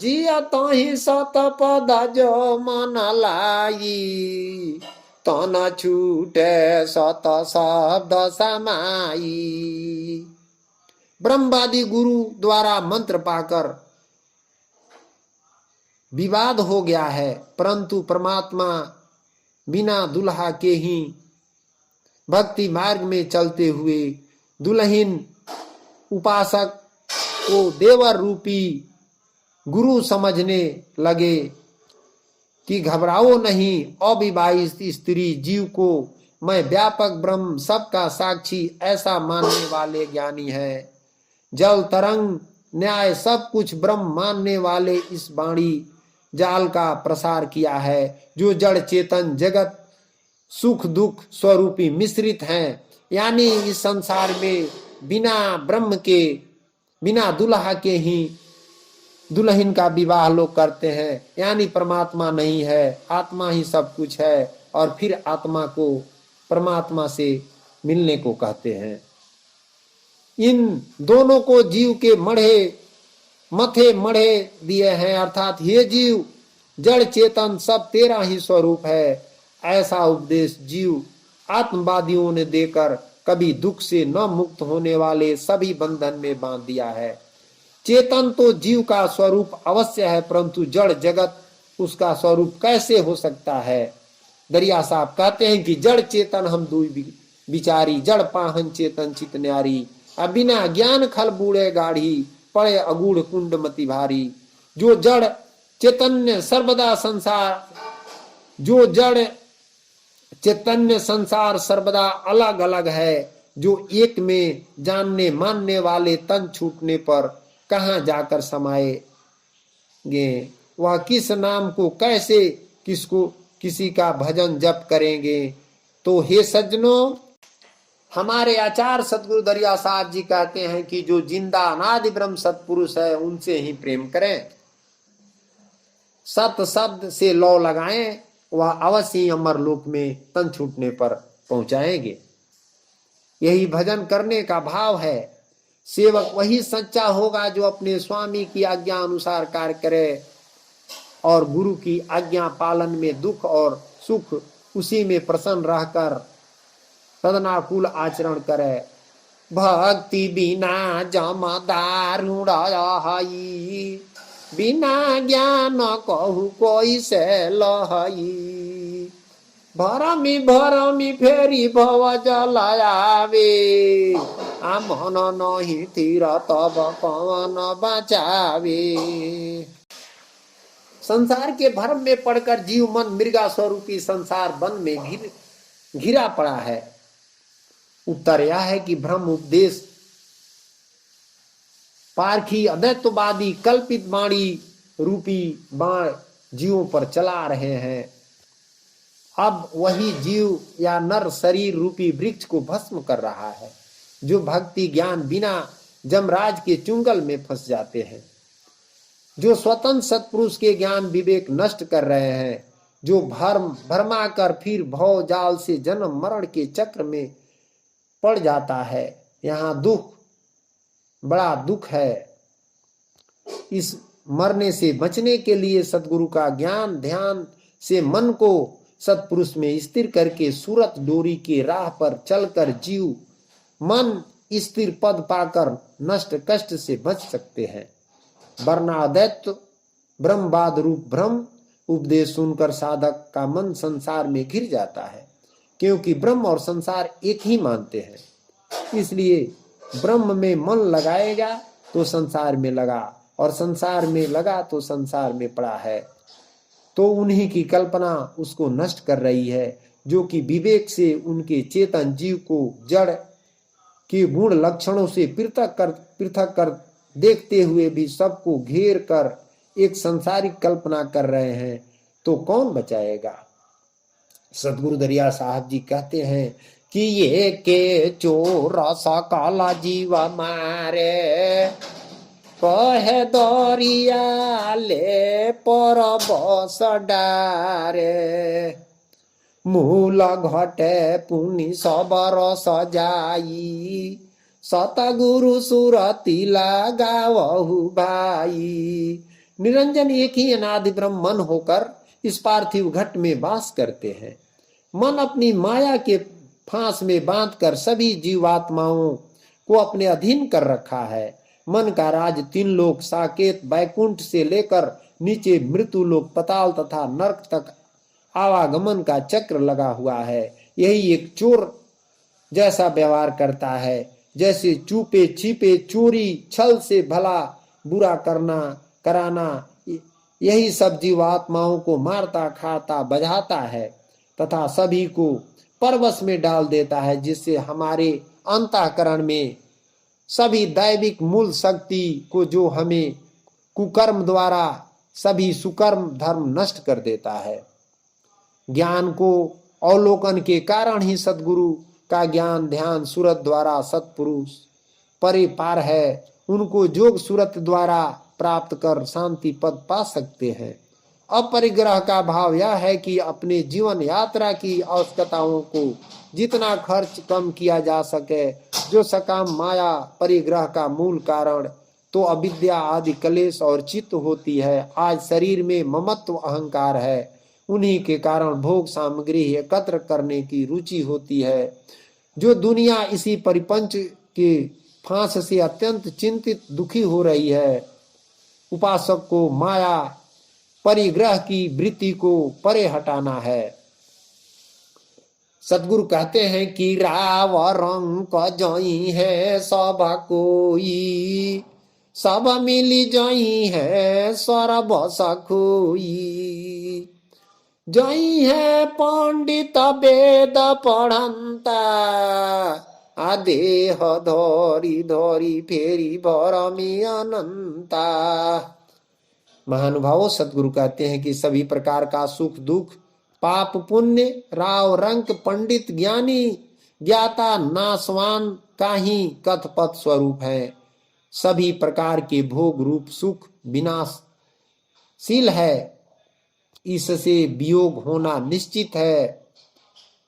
S1: जिया तही सतपद जो मन लाई, तन छूटे सत शब्द समाई। ब्रह्मवादी गुरु द्वारा मंत्र पाकर विवाद हो गया है, परंतु परमात्मा बिना दुल्हा के ही भक्ति मार्ग में चलते हुए दुल्हीन उपासक को देवर रूपी गुरु समझने लगे कि घबराओ नहीं, अविवाहित स्त्री जीव को मैं व्यापक ब्रह्म सबका साक्षी ऐसा मानने वाले ज्ञानी है। जल तरंग न्याय सब कुछ ब्रह्म मानने वाले इस वाणी जाल का प्रसार किया है, जो जड़ चेतन जगत सुख दुख स्वरूपी मिश्रित हैं। यानी इस संसार में बिना ब्रह्म के बिना दुल्हा के ही दुल्हन का विवाह लोग करते हैं, यानी परमात्मा नहीं है, आत्मा ही सब कुछ है, और फिर आत्मा को परमात्मा से मिलने को कहते हैं। इन दोनों को जीव के मथे मढ़े दिए हैं, अर्थात हे जीव जड़ चेतन सब तेरा ही स्वरूप है, ऐसा उपदेश जीव आत्मवादियों ने देकर कभी दुख से न मुक्त होने वाले सभी बंधन में बांध दिया है। चेतन तो जीव का स्वरूप अवश्य है, परंतु जड़ जगत उसका स्वरूप कैसे हो सकता है? दरिया साहब कहते हैं कि जड़ चेतन हम दुई बिचारी, जड़ पाहन चेतन चित न्यारी। अब बिना ज्ञान खल बूढ़े गाढ़ी, पड़े अगूढ़ कुंड मति भारी। जो जड़ चैतन्य सर्वदा संसार, जो जड़ चैतन्य संसार सर्वदा अलग अलग है, जो एक में जानने मानने वाले तन छूटने पर कहाँ जाकर समाएंगे? वह किस नाम को कैसे किसी का भजन जप करेंगे? तो हे सज्जनों, हमारे आचार्य सतगुरु दरिया साहब जी कहते हैं कि जो जिंदा अनादि ब्रह्म सत्पुरुष है उनसे ही प्रेम करें, सत शब्द से लौ लगाएं, वह अवश्य अमर लोक में तन छूटने पर पहुंचाएंगे। यही भजन करने का भाव है। सेवक वही सच्चा होगा जो अपने स्वामी की आज्ञा अनुसार कार्य करे और गुरु की आज्ञा पालन में दुख और सुख उसी में प्रसन्न रहकर तदनाकुल आचरण करे। भक्ति बिना जम दारुण हई, बिना ज्ञान कहु कोई से लहई। भरमी भरमी फेरी भव जलावे, आ मन नहीं तीर तब कौन बचावे। संसार के भ्रम में पड़कर जीव मन मृगा स्वरूपी संसार वन में घिरा पड़ा है। उत्तर यह है कि ब्रह्म उपदेश पारखी अद्वैतवादी कल्पित वाणी रूपी बाण जीवों पर चला रहे हैं। अब वही जीव या नर शरीर रूपी वृक्ष को भस्म कर रहा है, जो भक्ति ज्ञान बिना जमराज के चुंगल में फंस जाते हैं, जो स्वतंत्र सत्पुरुष के ज्ञान विवेक नष्ट कर रहे हैं, जो भरमा कर फिर भव जाल से जन्म मरण के चक्र में पड़ जाता है। यहाँ दुख, बड़ा दुख है। इस मरने से बचने के लिए सतगुरु का ज्ञान ध्यान से मन को सत्पुरुष में स्थिर करके सूरत डोरी के राह पर चलकर जीव मन स्थिर पद पाकर नष्ट कष्ट से बच सकते हैं। वरना अद्वैत ब्रह्मवाद रूप भ्रम उपदेश सुनकर साधक का मन संसार में घिर जाता है, क्योंकि ब्रह्म और संसार एक ही मानते हैं। इसलिए ब्रह्म में मन लगाएगा तो संसार में लगा, और संसार में लगा तो संसार में पड़ा है। तो उन्हीं की कल्पना उसको नष्ट कर रही है, जो कि विवेक से उनके चेतन जीव को जड़ के गुण लक्षणों से पृथक कर देखते हुए भी सबको घेर कर एक संसारिक कल्पना कर रहे हैं। तो कौन बचाएगा? सतगुरु दरिया साहब जी कहते हैं कि ये के चोर काला जीव मारे, कहे दरिया ले पर बस डारे। मूल घटे पुनि सबर सजाई, सतगुरु सुरति लगावहु भाई। निरंजन एक ही अनादि ब्रह्म मन होकर इस पार्थिव घट में वास करते हैं। मन अपनी माया के फांस में बांधकर सभी जीवात्माओं को अपने अधीन कर रखा है। मन का राज तीन लोक साकेत बैकुंठ से लेकर नीचे मृत्यु लोक पाताल तथा नरक तक आवागमन का चक्र लगा हुआ है। यही एक चोर जैसा व्यवहार करता है, जैसे चुपे छिपे चोरी छल से भला बुरा कराना यही सब जीवात्माओं को मारता खाता बजाता है तथा सभी को परवश में डाल देता है, जिससे हमारे अंतःकरण में सभी दैविक मूल शक्ति को, जो हमें कुकर्म द्वारा सभी सुकर्म धर्म नष्ट कर देता है। ज्ञान को अवलोकन के कारण ही सद्गुरु का ज्ञान ध्यान सूरत द्वारा सत्पुरुष परिपार है, उनको योग सूरत द्वारा प्राप्त कर शांति पद पा सकते हैं। अपरिग्रह का भाव यह है कि अपने जीवन यात्रा की आवश्यकताओं को जितना खर्च कम किया जा सके, जो सकाम माया परिग्रह का मूल कारण तो अविद्या आदि कलेश और चित्त होती है। आज शरीर में ममत्व अहंकार है, उन्हीं के कारण भोग सामग्री एकत्र करने की रुचि होती है। जो दुनिया इसी परिपंच के फांस से अत्यंत चिंतित दुखी हो रही है। उपासक को माया परिग्रह की वृत्ति को परे हटाना है। सतगुरु कहते हैं कि राव रंग जई है सब कोई, सब मिली जई है सरब सखोई। जई है पंडित वेद पढ़ंता, आदेह धोरी धोरी फेरी भरमी अनंता। महानुभावों, सतगुरु कहते हैं कि सभी प्रकार का सुख दुख पाप पुण्य राव रंक पंडित ज्ञानी ज्ञाता नासवान का ही कथपथ स्वरूप है। सभी प्रकार के भोग रूप सुख विनाशशील है, इससे वियोग होना निश्चित है।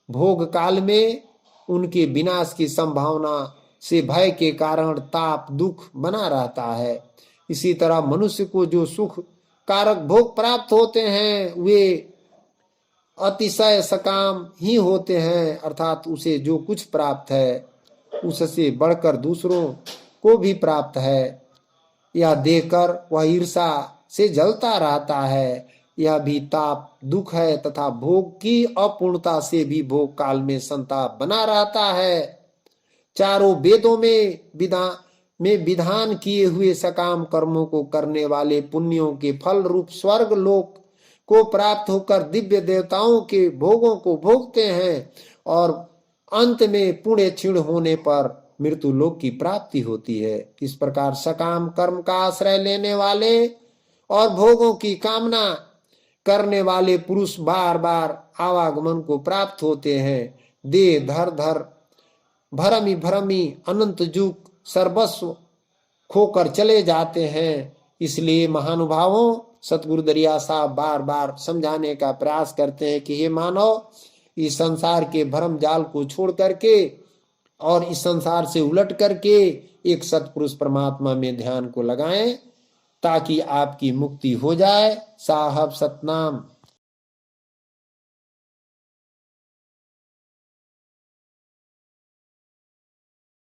S1: भोग काल में उनके विनाश की संभावना से भय के कारण ताप दुख बना रहता है। इसी तरह मनुष्य को जो सुख कारक भोग प्राप्त होते हैं वे अतिशय सकाम ही होते हैं, अर्थात उसे जो कुछ प्राप्त है उससे बढ़कर दूसरों को भी प्राप्त है। यह देकर वह ईर्षा से जलता रहता है। यह भी ताप दुख है तथा भोग की अपूर्णता से भी भोग काल में संताप बना रहता है। चारों वेदों में विधान किए हुए सकाम कर्मों को करने वाले पुण्यों के फल रूप स्वर्ग लोक को प्राप्त होकर दिव्य देवताओं के भोगों को भोगते हैं और अंत में पुण्य क्षीण होने पर मृत्यु लोक की प्राप्ति होती है। इस प्रकार सकाम कर्म का आश्रय लेने वाले और भोगों की कामना करने वाले पुरुष बार बार आवागमन को प्राप्त होते हैं। देह धर धर भरमी भरमी अनंत जुग सर्वस्व खोकर चले जाते हैं। इसलिए महानुभावों सतगुरु दरिया साहब बार बार समझाने का प्रयास करते हैं कि हे मानव, इस संसार के भरम जाल को छोड़ करके और इस संसार से उलट करके एक सतपुरुष परमात्मा में ध्यान को लगाएं ताकि आपकी मुक्ति हो जाए। साहब सतनाम।